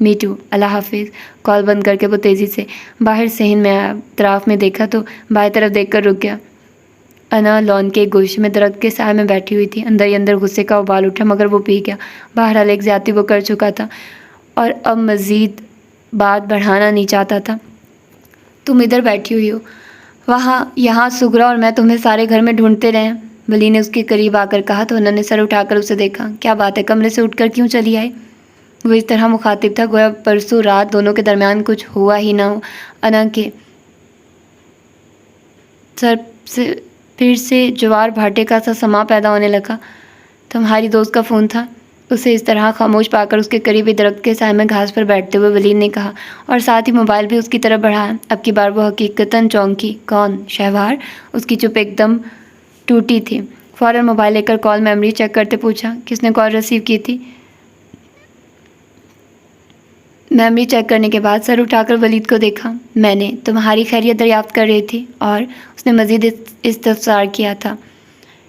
میٹو، اللہ حافظ۔ کال بند کر کے وہ تیزی سے باہر صحن میں آیا۔ اطراف میں دیکھا تو بائیں طرف دیکھ کر رک گیا۔ انا لان کے ایک گوشے میں درخت کے سائے میں بیٹھی ہوئی تھی۔ اندر ہی اندر غصے کا ابال اٹھا، مگر وہ پی گیا۔ بہرحال ایک زیادتی وہ کر چکا تھا اور اب مزید بات بڑھانا نہیں چاہتا تھا۔ تم ادھر بیٹھی ہوئی ہو، یہاں سغرا اور میں تمہیں سارے گھر میں ڈھونڈتے رہے ہیں، ولی نے اس کے قریب آ کر کہا تو انا نے سر اٹھا کر اسے دیکھا۔ کیا بات ہے، کمرے سے اٹھ کر کیوں چلی آئی؟ وہ اس طرح مخاطب تھا گویا پرسوں رات دونوں کے درمیان کچھ ہوا ہی نہ ہو۔ انا کے سر سے پھر سے جوار بھاٹے کا سا سما پیدا ہونے لگا۔ تمہاری دوست کا فون تھا؟ اسے اس طرح خاموش پا کر اس کے قریبی درخت کے سائے میں گھاس پر بیٹھتے ہوئے ولید نے کہا، اور ساتھ ہی موبائل بھی اس کی طرف بڑھایا۔ اب کی بار وہ حقیقتاً چونکی۔ کون؟ شہوار؟ اس کی چپ ایک دم ٹوٹی تھی۔ فوراً موبائل لے کر کال میموری چیک کرتے پوچھا، کس نے کال ریسیو کی تھی؟ میموری چیک کرنے کے بعد سر اٹھا کر ولید کو دیکھا۔ میں نے تمہاری خیریت دریافت کر رہی تھی، اور اس نے مزید استفسار کیا تھا۔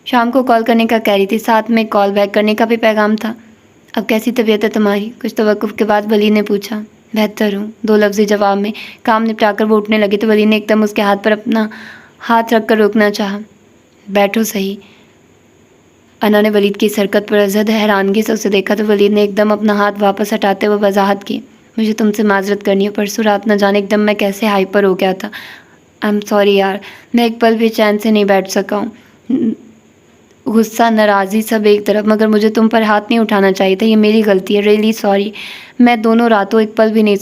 شام کو کال کرنے کا کہہ رہی تھی، ساتھ میں کال بیک کرنے کا بھی پیغام تھا۔ اب کیسی طبیعت ہے تمہاری؟ کچھ توقف کے بعد ولید نے پوچھا۔ بہتر ہوں، دو لفظی جواب میں۔ کام نپٹا کر وہ اٹھنے لگی تو ولید نے ایک دم اس کے ہاتھ پر اپنا ہاتھ رکھ کر روکنا چاہا۔ بیٹھو صحیح۔ انا نے ولید کی اس حرکت پر ازحد حیرانگی سے اسے دیکھا تو ولید نے ایک دم اپنا ہاتھ واپس ہٹاتے ہوئے وضاحت کی، مجھے تم سے معذرت کرنی ہے، پرسوں رات نہ جانے ایک دم میں کیسے ہائپر ہو گیا تھا۔ آئی ایم سوری یار، میں ایک پل بھی چین سے نہیں بیٹھ سکا ہوں۔ غصہ، ناراضی سب ایک طرف، مگر مجھے تم پر ہاتھ نہیں اٹھانا چاہیے تھا، یہ میری غلطی ہے، ریئلی سوری۔ میں دونوں راتوں ایک پل بھی نہیں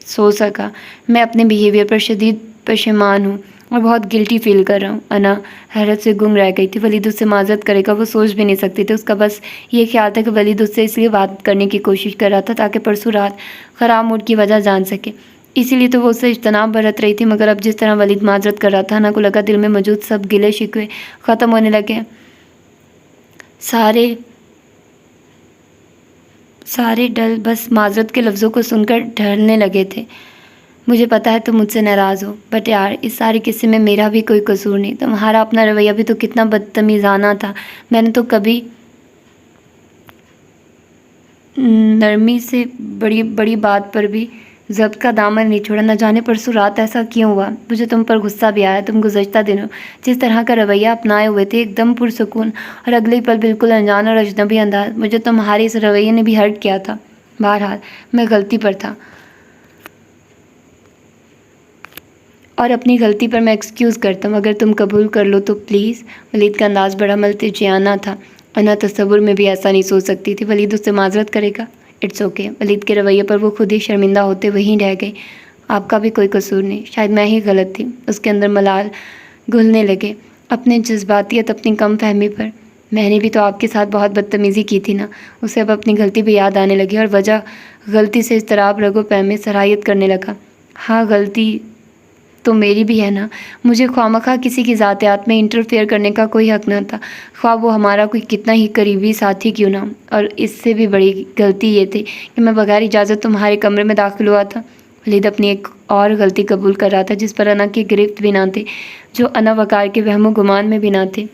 سو سکا۔ میں اپنے بیہیویئر پر شدید پشیمان ہوں اور بہت گلٹی فیل کر رہا ہوں۔ انا حیرت سے گنگ رہ گئی تھی۔ ولید اس سے معذرت کرے گا وہ سوچ بھی نہیں سکتی تھی۔ اس کا بس یہ خیال تھا کہ ولید اس سے اس لیے بات کرنے کی کوشش کر رہا تھا تاکہ پرسوں رات خراب موڈ کی وجہ جان سکے، اسی لیے تو وہ اس سے اجتناب برت رہی تھی۔ مگر اب جس طرح ولید معذرت کر رہا تھا، انا کو لگا دل میں موجود سب گلے شکوے ختم ہونے لگے۔ سارے ڈل بس معذرت کے لفظوں کو سن کر ڈھلنے لگے تھے۔ مجھے پتا ہے تم مجھ سے ناراض ہو، بٹ یار اس سارے قصے میں میرا بھی کوئی قصور نہیں۔ تمہارا اپنا رویہ بھی تو کتنا بدتمیزانہ تھا۔ میں نے تو کبھی نرمی سے بڑی بات پر بھی ضبط کا دامن نہیں چھوڑا۔ نہ جانے پرسوں رات ایسا کیوں ہوا، مجھے تم پر غصہ بھی آیا۔ تم گزشتہ دنوں جس طرح کا رویہ اپنائے ہوئے تھے، ایک دم پرسکون، اور اگلے پل بالکل انجان اور اجنبی انداز، مجھے تمہارے اس رویے نے بھی ہرٹ کیا تھا۔ بہرحال میں غلطی پر تھا اور اپنی غلطی پر میں ایکسکیوز کرتا ہوں، اگر تم قبول کر لو تو پلیز۔ ولید کا انداز بڑا ملتجیانہ تھا۔ انا تصور میں بھی ایسا نہیں سوچ سکتی تھی ولید اس سے معذرت کرے گا۔ It's okay. ولید کے رویے پر وہ خود ہی شرمندہ ہوتے وہیں رہ گئی۔ آپ کا بھی کوئی قصور نہیں، شاید میں ہی غلط تھی۔ اس کے اندر ملال گھلنے لگے اپنے جذباتیت، اپنی کم فہمی پر۔ میں نے بھی تو آپ کے ساتھ بہت بدتمیزی کی تھی نا۔ اسے اب اپنی غلطی بھی یاد آنے لگی اور وجہ غلطی سے اضطراب رگو پے میں سرایت کرنے لگا۔ ہاں غلطی تو میری بھی ہے نا، مجھے خوامخواہ کسی کی ذاتیات میں انٹرفیئر کرنے کا کوئی حق نہ تھا، خواہ وہ ہمارا کوئی کتنا ہی قریبی ساتھی کیوں نہ ہو۔ اور اس سے بھی بڑی غلطی یہ تھی کہ میں بغیر اجازت تمہارے کمرے میں داخل ہوا تھا۔ ولید اپنی ایک اور غلطی قبول کر رہا تھا جس پر انا کی گرفت بھی نہ تھی، جو انا وقار کے وہم و گمان میں بھی نہ تھی۔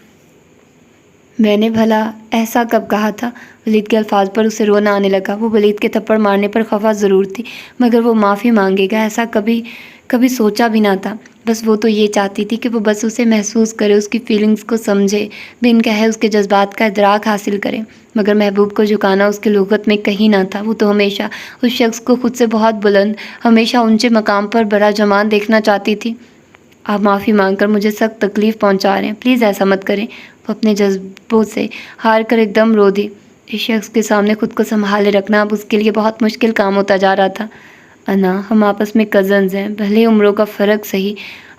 میں نے بھلا ایسا کب کہا تھا؟ ولید کے الفاظ پر اسے رونا آنے لگا۔ وہ ولید کے تھپڑ مارنے پر خفا ضرور تھی، مگر وہ معافی مانگے گا ایسا کبھی سوچا بھی نہ تھا۔ بس وہ تو یہ چاہتی تھی کہ وہ بس اسے محسوس کرے، اس کی فیلنگز کو سمجھے، بن کہے اس کے جذبات کا ادراک حاصل کرے۔ مگر محبوب کو جھکانا اس کی لغت میں کہیں نہ تھا۔ وہ تو ہمیشہ اس شخص کو خود سے بہت بلند، ہمیشہ اونچے مقام پر بڑا جمان دیکھنا چاہتی تھی۔ آپ معافی مانگ کر مجھے سخت تکلیف پہنچا رہے ہیں، پلیز ایسا مت کریں۔ وہ اپنے جذبوں سے ہار کر ایک دم رو دی۔ اس شخص کے سامنے خود کو سنبھالے رکھنا اب اس کے لیے بہت مشکل کام ہوتا جا رہا تھا۔ انا، ہم آپس میں کزنز ہیں، بھلے عمروں کا فرق صحیح،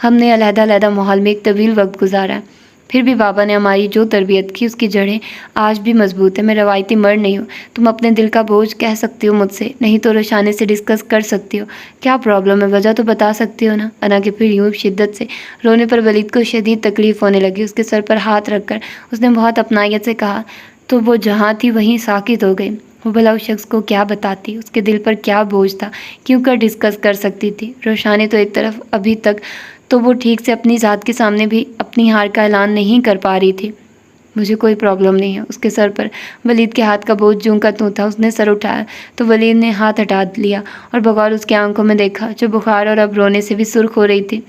ہم نے علیحدہ ماحول میں ایک طویل وقت گزارا ہے، پھر بھی بابا نے ہماری جو تربیت کی اس کی جڑیں آج بھی مضبوط ہے۔ میں روایتی مرد نہیں ہوں، تم اپنے دل کا بوجھ کہہ سکتی ہو مجھ سے، نہیں تو روشانی سے ڈسکس کر سکتی ہو۔ کیا پرابلم ہے، وجہ تو بتا سکتی ہو نا؟ انا کے پھر یوں شدت سے رونے پر ولید کو شدید تکلیف ہونے لگی۔ اس کے سر پر ہاتھ رکھ کر اس نے بہت اپنائیت سے کہا، تو وہ جہاں تھی وہیں ساکت ہو گئی۔ وہ بھلا اس شخص کو کیا بتاتی، اس کے دل پر کیا بوجھ تھا، کیوں کر ڈسکس کر سکتی تھی؟ روشانی تو ایک طرف ابھی تک تو وہ ٹھیک سے اپنی ذات کے سامنے بھی اپنی ہار کا اعلان نہیں کر پا رہی تھی، مجھے کوئی پرابلم نہیں ہے۔ اس کے سر پر ولید کے ہاتھ کا بوجھ جوں کا توں تھا۔ اس نے سر اٹھایا تو ولید نے ہاتھ ہٹا لیا اور بغور اس کی آنکھوں میں دیکھا جو بخار اور اب رونے سے بھی سرخ ہو رہی تھی۔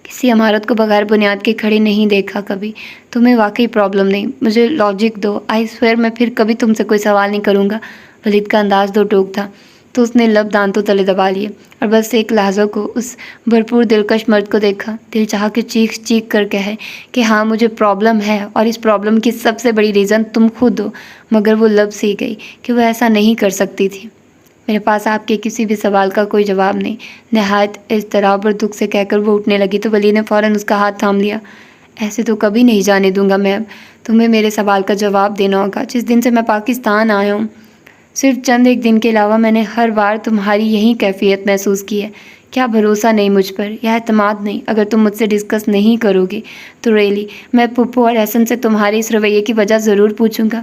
کسی عمارت کو بغیر بنیاد کے کھڑی نہیں دیکھا کبھی۔ تمہیں واقعی پرابلم نہیں، مجھے لاجک دو، آئی سویئر میں پھر کبھی تم سے کوئی سوال نہیں کروں گا۔ ولید کا انداز دو ٹوک تھا تو اس نے لب دانتوں تلے دبا لیے اور بس ایک لحظہ کو اس بھرپور دلکش مرد کو دیکھا۔ دل چاہا کہ چیخ چیخ کر کہے کہ ہاں مجھے پرابلم ہے اور اس پرابلم کی سب سے بڑی ریزن تم خود ہو، مگر وہ لب سی گئی کہ وہ ایسا نہیں کر سکتی تھی۔ میرے پاس آپ کے کسی بھی سوال کا کوئی جواب نہیں، نہایت اضطراب اور دکھ سے کہہ کر وہ اٹھنے لگی تو ولی نے فوراً اس کا ہاتھ تھام لیا۔ ایسے تو کبھی نہیں جانے دوں گا میں، اب تمہیں میرے سوال کا جواب دینا ہوگا۔ جس دن سے میں پاکستان آیا ہوں، صرف چند ایک دن کے علاوہ میں نے ہر بار تمہاری یہی کیفیت محسوس کی ہے۔ کیا بھروسہ نہیں مجھ پر یا اعتماد نہیں؟ اگر تم مجھ سے ڈسکس نہیں کرو گے تو ریلی میں پھپھو اور احسن سے تمہارے اس رویے کی وجہ ضرور پوچھوں گا۔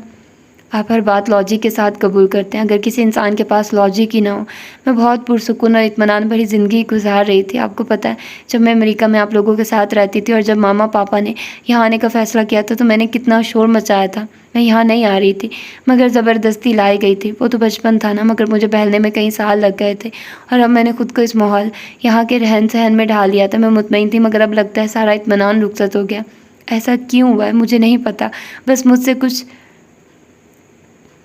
آپ ہر بات لاجک کے ساتھ قبول کرتے ہیں، اگر کسی انسان کے پاس لاجک ہی نہ ہو۔ میں بہت پرسکون اور اطمینان بھری زندگی گزار رہی تھی۔ آپ کو پتہ ہے جب میں امریکہ میں آپ لوگوں کے ساتھ رہتی تھی اور جب ماما پاپا نے یہاں آنے کا فیصلہ کیا تھا تو میں نے کتنا شور مچایا تھا۔ میں یہاں نہیں آ رہی تھی مگر زبردستی لائی گئی تھی۔ وہ تو بچپن تھا نا، مگر مجھے بہلنے میں کئی سال لگ گئے تھے اور اب میں نے خود کو اس ماحول یہاں کے رہن سہن میں ڈھال لیا تھا۔ میں مطمئن تھی مگر اب لگتا ہے سارا اطمینان رخصت ہو گیا۔ ایسا کیوں ہوا ہے مجھے نہیں پتہ، بس مجھ سے کچھ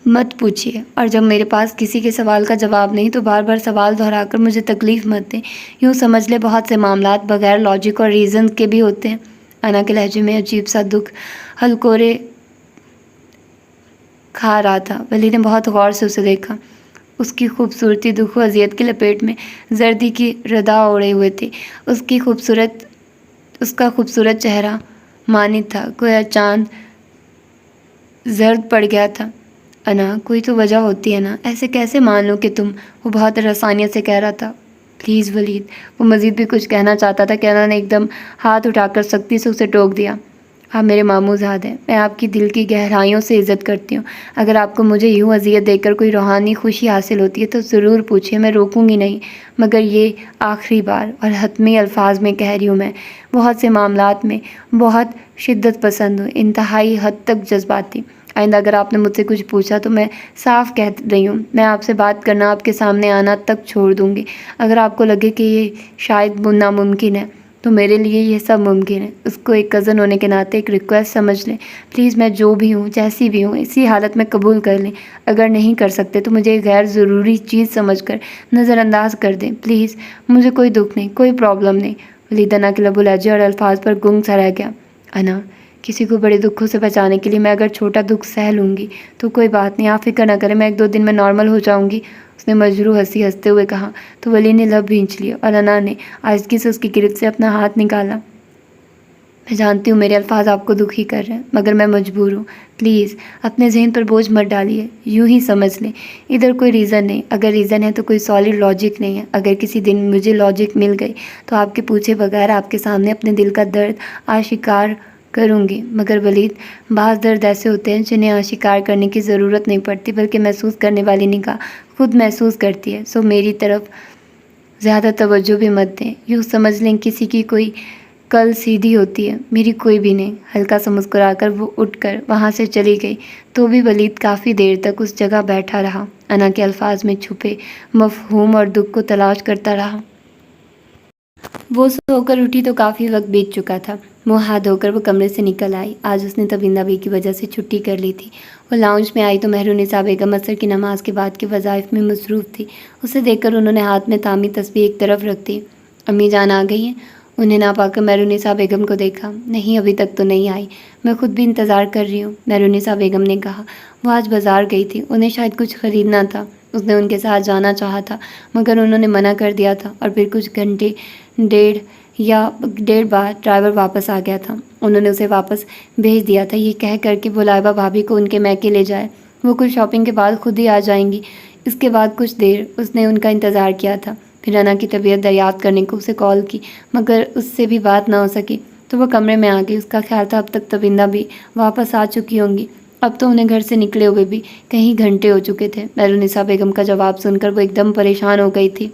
مت پوچھیے اور جب میرے پاس کسی کے سوال کا جواب نہیں تو بار بار سوال دہرا کر مجھے تکلیف مت دیں۔ یوں سمجھ لے بہت سے معاملات بغیر لاجک اور ریزن کے بھی ہوتے ہیں۔ انا کے لہجے میں عجیب سا دکھ ہلکورے کھا رہا تھا۔ ولی نے بہت غور سے اسے دیکھا۔ اس کی خوبصورتی دکھ و اذیت کی لپیٹ میں زردی کی ردا اوڑے ہوئے تھی۔ اس کا خوبصورت چہرہ مانند تھا گویا چاند زرد پڑ گیا تھا۔ انا کوئی تو وجہ ہوتی ہے نا، ایسے کیسے مان لوں کہ تم، وہ بہت رسانیت سے کہہ رہا تھا۔ پلیز ولید، وہ مزید بھی کچھ کہنا چاہتا تھا کہ انا نے ایک دم ہاتھ اٹھا کر سختی سے اسے ٹوک دیا۔ آپ میرے ماموزاد ہیں، میں آپ کی دل کی گہرائیوں سے عزت کرتی ہوں۔ اگر آپ کو مجھے یوں اذیت دے کر کوئی روحانی خوشی حاصل ہوتی ہے تو ضرور پوچھیے، میں روکوں گی نہیں، مگر یہ آخری بار اور حتمی الفاظ میں کہہ رہی ہوں۔ میں بہت سے معاملات میں بہت شدت پسند ہوں، انتہائی حد تک جذباتی۔ آئندہ اگر آپ نے مجھ سے کچھ پوچھا تو میں صاف کہہ رہی ہوں، میں آپ سے بات کرنا، آپ کے سامنے آنا تک چھوڑ دوں گی۔ اگر آپ کو لگے کہ یہ شاید ناممکن ہے تو میرے لیے یہ سب ممکن ہے۔ اس کو ایک کزن ہونے کے ناطے ایک ریکویسٹ سمجھ لیں، پلیز میں جو بھی ہوں، جیسی بھی ہوں، اسی حالت میں قبول کر لیں۔ اگر نہیں کر سکتے تو مجھے غیر ضروری چیز سمجھ کر نظر انداز کر دیں پلیز۔ مجھے کوئی دکھ نہیں، کوئی پرابلم نہیں۔ ولید انا کے لب و لہجے اور الفاظ پر گنگ سا رہ گیا۔ انا، کسی کو بڑے دکھوں سے بچانے کے لیے میں اگر چھوٹا دکھ سہ لوں گی تو کوئی بات نہیں، آپ فکر نہ کریں، میں 1-2 دن میں نارمل ہو جاؤں گی، اس نے مجروح ہنسی ہنستے ہوئے کہا تو ولی نے لب بھینچ لیے اور انا نے آہستگی سے اس کی گرفت سے اپنا ہاتھ نکالا۔ میں جانتی ہوں میرے الفاظ آپ کو دکھی کر رہے ہیں مگر میں مجبور ہوں، پلیز اپنے ذہن پر بوجھ مت ڈالیے، یوں ہی سمجھ لیں ادھر کوئی ریزن نہیں، اگر ریزن ہے تو کوئی سالڈ لاجک نہیں ہے۔ اگر کسی دن مجھے لاجک مل گئی تو آپ کے پوچھے بغیر آپ کے سامنے اپنے دل کا درد آشکار کروں گی۔ مگر ولید، بعض درد ایسے ہوتے ہیں جنہیں آشکار کرنے کی ضرورت نہیں پڑتی بلکہ محسوس کرنے والی نگاہ خود محسوس کرتی ہے، سو میری طرف زیادہ توجہ بھی مت دیں۔ یوں سمجھ لیں کسی کی کوئی کل سیدھی ہوتی ہے، میری کوئی بھی نہیں۔ ہلکا سا مسکرا کر وہ اٹھ کر وہاں سے چلی گئی تو بھی ولید کافی دیر تک اس جگہ بیٹھا رہا، انا کے الفاظ میں چھپے مفہوم اور دکھ کو تلاش کرتا رہا۔ وہ سو کر اٹھی تو کافی وقت بیت چکا تھا۔ منہ ہاتھ دھو کر وہ کمرے سے نکل آئی۔ آج اس نے تبیندہ بی کی وجہ سے چھٹی کر لی تھی۔ وہ لاؤنج میں آئی تو مہرونسا بیگم عصر کی نماز کے بعد کے وظائف میں مصروف تھی۔ اسے دیکھ کر انہوں نے ہاتھ میں تھامی تسبیح ایک طرف رکھ دی۔ امی جان آ گئی ہیں؟ انہیں نہ پا کر مہرونسا بیگم کو دیکھا۔ نہیں، ابھی تک تو نہیں آئی، میں خود بھی انتظار کر رہی ہوں، مہرونسا بیگم نے کہا۔ وہ آج بازار گئی تھی، انہیں شاید کچھ خریدنا تھا، اس نے ان کے ساتھ جانا چاہا تھا مگر انہوں نے منع کر دیا تھا اور پھر کچھ گھنٹے ڈیڑھ بعد ڈرائیور واپس آ گیا تھا، انہوں نے اسے واپس بھیج دیا تھا یہ کہہ کر کہ وہ لائبہ بھابھی کو ان کے میکے لے جائے، وہ کچھ شاپنگ کے بعد خود ہی آ جائیں گی۔ اس کے بعد کچھ دیر اس نے ان کا انتظار کیا تھا، پھر انا کی طبیعت دریافت کرنے کو اسے کال کی مگر اس سے بھی بات نہ ہو سکی تو وہ کمرے میں آ گئی۔ اس کا خیال تھا اب تک تبیندہ بھی واپس آ چکی ہوں گی، اب تو انہیں گھر سے نکلے ہوئے بھی کئی گھنٹے ہو چکے تھے۔ مہرونسا بیگم کا جواب سن کر وہ ایک دم پریشان ہو گئی تھی۔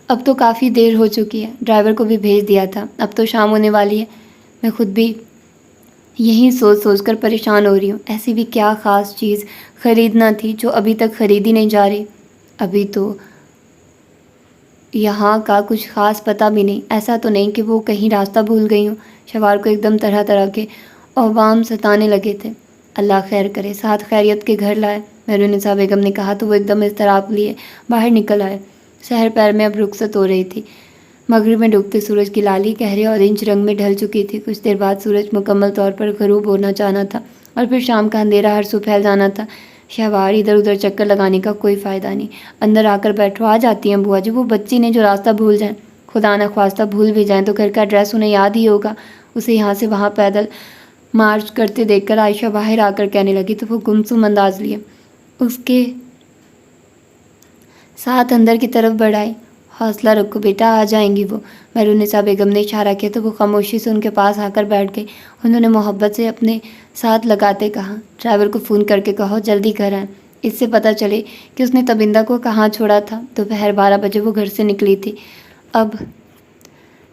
اب تو کافی دیر ہو چکی ہے، ڈرائیور کو بھی بھیج دیا تھا، اب تو شام ہونے والی ہے، میں خود بھی یہی سوچ سوچ کر پریشان ہو رہی ہوں. ایسی بھی کیا خاص چیز خریدنا تھی جو ابھی تک خریدی نہیں جا رہی. ابھی تو یہاں کا کچھ خاص پتہ بھی نہیں. ایسا تو نہیں کہ وہ کہیں راستہ بھول گئی ہوں. شوار کو ایک دم طرح طرح کے اوہام ستانے لگے تھے. اللہ خیر کرے، ساتھ خیریت کے گھر لائے، مہرونسا بیگم نے کہا تو وہ ایک دم اضطراب لیے باہر نکل آئے. شہر پیر میں اب رخصت ہو رہی تھی. مغرب میں ڈوبتے سورج کی لالی گہرے اورنج رنگ میں ڈھل چکی تھی. کچھ دیر بعد سورج مکمل طور پر غروب ہونا چاہنا تھا اور پھر شام کا اندھیرا ہر سو پھیل جانا تھا. شہوار ادھر ادھر چکر لگانے کا کوئی فائدہ نہیں. اندر آ کر بیٹھو. آ جاتی ہیں بوا جی. وہ بچی نے جو راستہ بھول جائیں، خدا نخواستہ بھول بھی جائیں تو گھر کا ایڈریس انہیں یاد ہی ہوگا. اسے یہاں سے وہاں پیدل مارچ کرتے دیکھ کر عائشہ باہر آ کر کہنے لگی تو وہ گمسم انداز لیے اس کے ساتھ اندر کی طرف بڑھائی. حوصلہ رکھو بیٹا، آ جائیں گی وہ. مہرونسا بیگم نے اشارہ کیا تو وہ خاموشی سے ان کے پاس آ کر بیٹھ گئی. انہوں نے محبت سے اپنے ساتھ لگاتے کہا، ڈرائیور کو فون کر کے کہو جلدی گھر آئیں. اس سے پتہ چلے کہ اس نے تبندہ کو کہاں چھوڑا تھا. دوپہر 12 بجے وہ گھر سے نکلی تھی. اب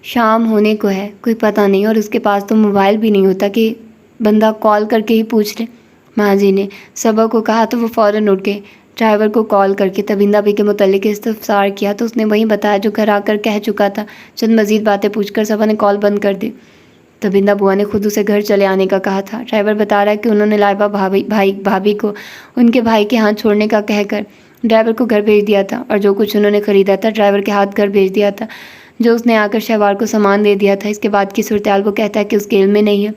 شام ہونے کو ہے، کوئی پتہ نہیں، اور اس کے پاس تو موبائل بھی نہیں ہوتا کہ بندہ کال کر کے ہی پوچھ لے. ماں جی نے صبح کو کہا تو وہ فوراً اٹھ گئے. ڈرائیور کو کال کر کے تبندہ بی کے متعلق استفسار کیا تو اس نے وہی بتایا جو گھر آ کر کہہ چکا تھا. چند مزید باتیں پوچھ کر صبح نے کال بند کر دی. تبندہ بوا نے خود اسے گھر چلے آنے کا کہا تھا. ڈرائیور بتا رہا ہے کہ انہوں نے لائبہ بھابھی کو ان کے بھائی کے ہاتھ چھوڑنے کا کہہ کر ڈرائیور کو گھر بھیج دیا تھا اور جو کچھ انہوں نے خریدا تھا ڈرائیور کے ہاتھ گھر بھیج دیا تھا، جو اس نے آ کر شہوار کو سامان دے دیا تھا. اس کے بعد کی صورتحال وہ کہتا ہے کہ اس کے علم میں نہیں ہے.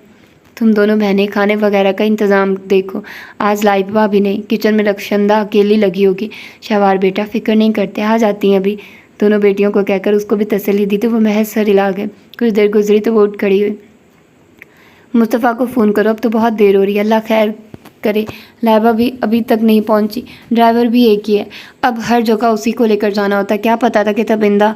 تم دونوں بہنیں کھانے وغیرہ کا انتظام دیکھو. آج لائبہ بھی نہیں، کچن میں رخشندہ اکیلی لگی ہوگی. شہوار بیٹا فکر نہیں کرتے، آ جاتی ہیں ابھی. دونوں بیٹیوں کو کہہ کر اس کو بھی تسلی دی تو وہ محض سر ہلا گئے. کچھ دیر گزری تو وہ اٹھ کھڑی ہوئی. مصطفیٰ کو فون کرو، اب تو بہت دیر ہو رہی ہے. اللہ خیر کرے، لائبہ بھی ابھی تک نہیں پہنچی. ڈرائیور بھی ایک ہی ہے، اب ہر جگہ اسی کو لے کر جانا ہوتا ہے. کیا پتا تھا کہ تبندہ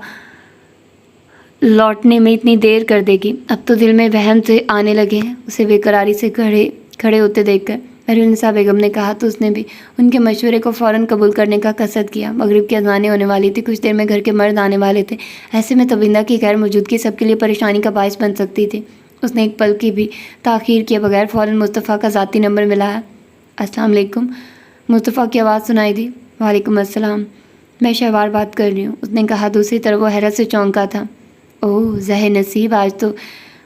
لوٹنے میں اتنی دیر کر دے گی. اب تو دل میں وہم سے آنے لگے ہیں اسے بے قراری سے کھڑے ہوتے دیکھ کر. مہرونسا بیگم نے کہا تو اس نے بھی ان کے مشورے کو فوراً قبول کرنے کا قصد کیا. مغرب کی اذانیں ہونے والی تھی. کچھ دیر میں گھر کے مرد آنے والے تھے. ایسے میں تبندہ کی غیر موجودگی سب کے لیے پریشانی کا باعث بن سکتی تھی. اس نے ایک پل کی بھی تاخیر کیے بغیر فوراً مصطفیٰ کا ذاتی نمبر ملایا. السلام علیکم. مصطفیٰ کی آواز سنائی دی. وعلیکم السلام. میں شہوار بات کر رہی ہوں، اس نے کہا. دوسری طرف وہ حیرت سے چونکا تھا. اوہ زہر نصیب، آج تو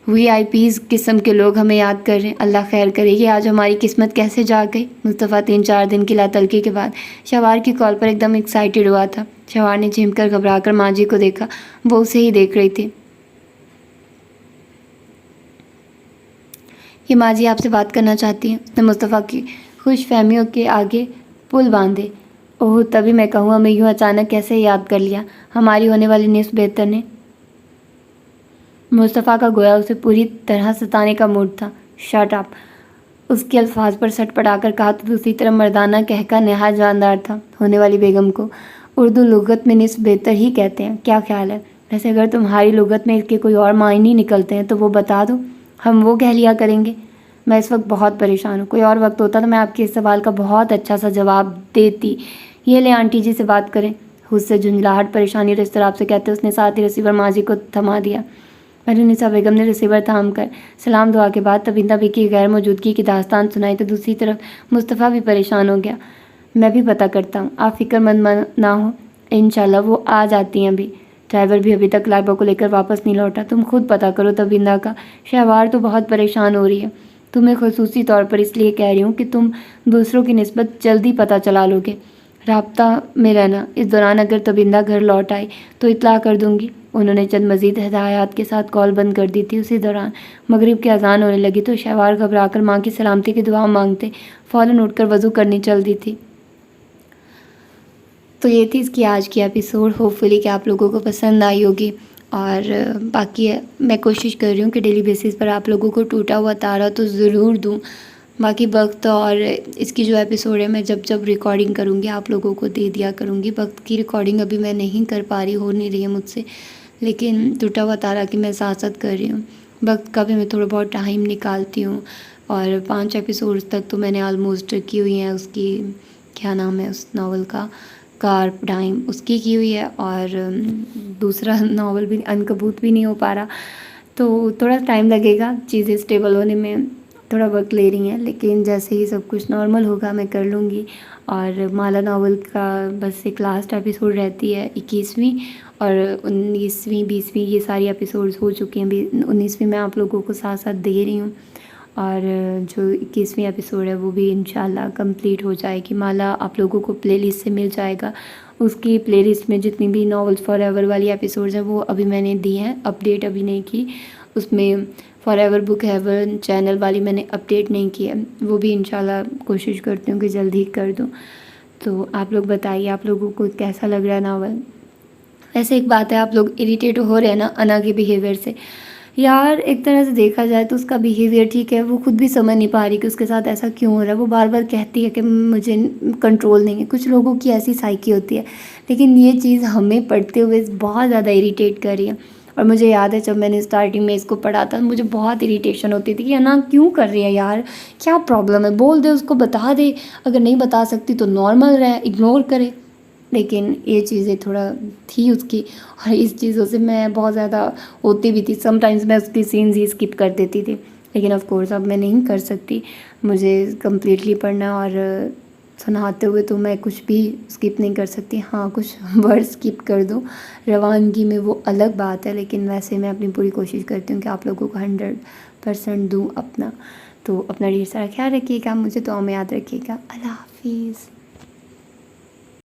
VIP قسم کے لوگ ہمیں یاد کر رہے ہیں. اللہ خیر کرے کہ آج ہماری قسمت کیسے جاگ گئی. مصطفیٰ 3-4 دن کی لاتلکی کے بعد شہوار کی کال پر ایک دم ایکسائٹیڈ ہوا تھا. شہوار نے جھم کر گھبرا کر ماں جی کو دیکھا. وہ اسے ہی دیکھ رہی تھی. یہ ماں جی آپ سے بات کرنا چاہتی ہیں. اس نے مصطفیٰ کی خوش فہمیوں کے آگے پل باندھے. اوہ تبھی میں کہوں ہمیں یوں اچانک کیسے یاد کر لیا. ہماری ہونے والی نصف بہتر نے. مصطفیٰ کا گویا اسے پوری طرح ستانے کا موڈ تھا. شٹ اپ، اس کے الفاظ پر سٹ پڑا کر کہا تو دوسری طرف مردانہ کہکا نہایت جاندار تھا. ہونے والی بیگم کو اردو لغت میں نصف بہتر ہی کہتے ہیں. کیا خیال ہے؟ ویسے اگر تمہاری لغت میں اس کے کوئی اور معنی نکلتے ہیں تو وہ بتا دو، ہم وہ کہہ لیا کریں گے. میں اس وقت بہت پریشان ہوں. کوئی اور وقت ہوتا تو میں آپ کے اس سوال کا بہت اچھا سا جواب دیتی. یہ لے آنٹی جی سے بات کریں. خود سے جھنجھلاہٹ، پریشانی اور اضطراب سے کہتے اس نے ساتھ ہی رسیور ماضی کو تھما دیا. مہرونسا بیگم نے رسیور تھام کر سلام دعا کے بعد تبندہ بی کی غیر موجودگی کی داستان سنائی تو دوسری طرف مصطفیٰ بھی پریشان ہو گیا. میں بھی پتہ کرتا ہوں، آپ فکر مند نہ ہو، انشاءاللہ وہ آ جاتی ہیں ابھی. ڈرائیور بھی ابھی تک لائبہ کو لے کر واپس نہیں لوٹا. تم خود پتہ کرو تبندہ کا. شہوار تو بہت پریشان ہو رہی ہے. تمہیں خصوصی طور پر اس لیے کہہ رہی ہوں کہ تم دوسروں کی نسبت جلدی پتہ چلا لو گے. رابطہ میں رہنا. اس دوران اگر تبندہ گھر لوٹ آئی تو اطلاع کر دوں گی. انہوں نے چند مزید ہدایات کے ساتھ کال بند کر دی تھی. اسی دوران مغرب کی اذان ہونے لگی تو شہوار گھبرا کر ماں کی سلامتی کی دعا مانگتے فوراً اٹھ کر وضو کرنی چل دی تھی. تو یہ تھی اس کی آج کی ایپیسوڈ. ہوپ فلی کہ آپ لوگوں کو پسند آئی ہوگی. اور باقی میں کوشش کر رہی ہوں کہ ڈیلی بیسس پر آپ لوگوں کو ٹوٹا ہوا تارا تو ضرور دوں. باقی وقت اور اس کی جو ایپیسوڈ ہے میں جب ریکارڈنگ کروں گی آپ لوگوں کو دے دیا کروں گی. وقت کی ریکارڈنگ ابھی میں نہیں کر پا رہی، ہو نہیں رہی ہے مجھ سے، لیکن ٹوٹا ہوا تارا کی میں ساتھ کر رہی ہوں. وقت کا بھی میں تھوڑا بہت ٹائم نکالتی ہوں. اور 5 ایپیسوڈز تک تو میں نے آلموسٹ کی ہوئی ہیں. اس کی کیا نام ہے اس ناول کا، کارپ ٹائم، اس کی ہوئی ہے. اور دوسرا ناول بھی عنکبوت بھی نہیں ہو پا رہا، تو تھوڑا ٹائم لگے گا چیزیں اسٹیبل ہونے میں. تھوڑا وقت لے رہی ہیں، لیکن جیسے ہی سب کچھ نارمل ہوگا میں کر لوں گی. اور مالا ناول کا بس ایک لاسٹ ایپیسوڈ رہتی ہے 21ویں، اور 19ویں 20ویں یہ ساری ایپیسوڈز ہو چکی ہیں. 19ویں میں آپ لوگوں کو ساتھ ساتھ دے رہی ہوں، اور جو 21ویں ایپیسوڈ ہے وہ بھی انشاءاللہ کمپلیٹ ہو جائے گی. مالا آپ لوگوں کو پلے لسٹ سے مل جائے گا. اس کی پلے لسٹ میں جتنی بھی ناولز فار ایور والی ایپیسوڈز ہیں وہ ابھی میں نے دی ہیں، اپڈیٹ ابھی نہیں کی. اس میں forever book haven channel والی میں نے اپڈیٹ نہیں کی ہے، وہ بھی انشاءاللہ کوشش کرتی ہوں کہ جلدی کر دوں. تو آپ لوگ بتائیے آپ لوگوں کو کیسا لگ رہا ہے ناول. ایسے ایک بات ہے، آپ لوگ اریٹیٹ ہو رہے ہیں نا انا کے بیہیویئر سے. یار ایک طرح سے دیکھا جائے تو اس کا بیہیویئر ٹھیک ہے، وہ خود بھی سمجھ نہیں پا رہی کہ اس کے ساتھ ایسا کیوں ہو رہا ہے. وہ بار بار کہتی ہے کہ مجھے کنٹرول نہیں ہے. کچھ لوگوں کی ایسی سائیکی ہوتی ہے، لیکن یہ چیز ہمیں پڑھتے ہوئے بہت زیادہ اریٹیٹ کر رہی ہے. اور مجھے یاد ہے جب میں نے اسٹارٹنگ میں اس کو پڑھا تھا مجھے بہت اریٹیشن ہوتی تھی کہ انا کیوں کر رہی ہے یار، کیا پرابلم ہے، بول دے، اس کو بتا دے، اگر نہیں بتا سکتی تو نارمل رہے، اگنور کرے. لیکن یہ چیزیں تھوڑا تھی اس کی، اور اس چیزوں سے میں بہت زیادہ ہوتی بھی تھی. سم ٹائمز میں اس کی سینز ہی اسکپ کر دیتی تھی، لیکن آف کورس اب میں نہیں کر سکتی. مجھے کمپلیٹلی پڑھنا، اور سناتے ہوئے تو میں کچھ بھی اسکپ نہیں کر سکتی. ہاں کچھ ورڈ اسکپ کر دوں روانگی میں، وہ الگ بات ہے، لیکن ویسے میں اپنی پوری کوشش کرتی ہوں کہ آپ لوگوں کو 100% دوں اپنا. تو اپنا ڈھیر سارا خیال رکھیے گا، مجھے دعاؤں میں یاد رکھیے گا. اللہ حافظ.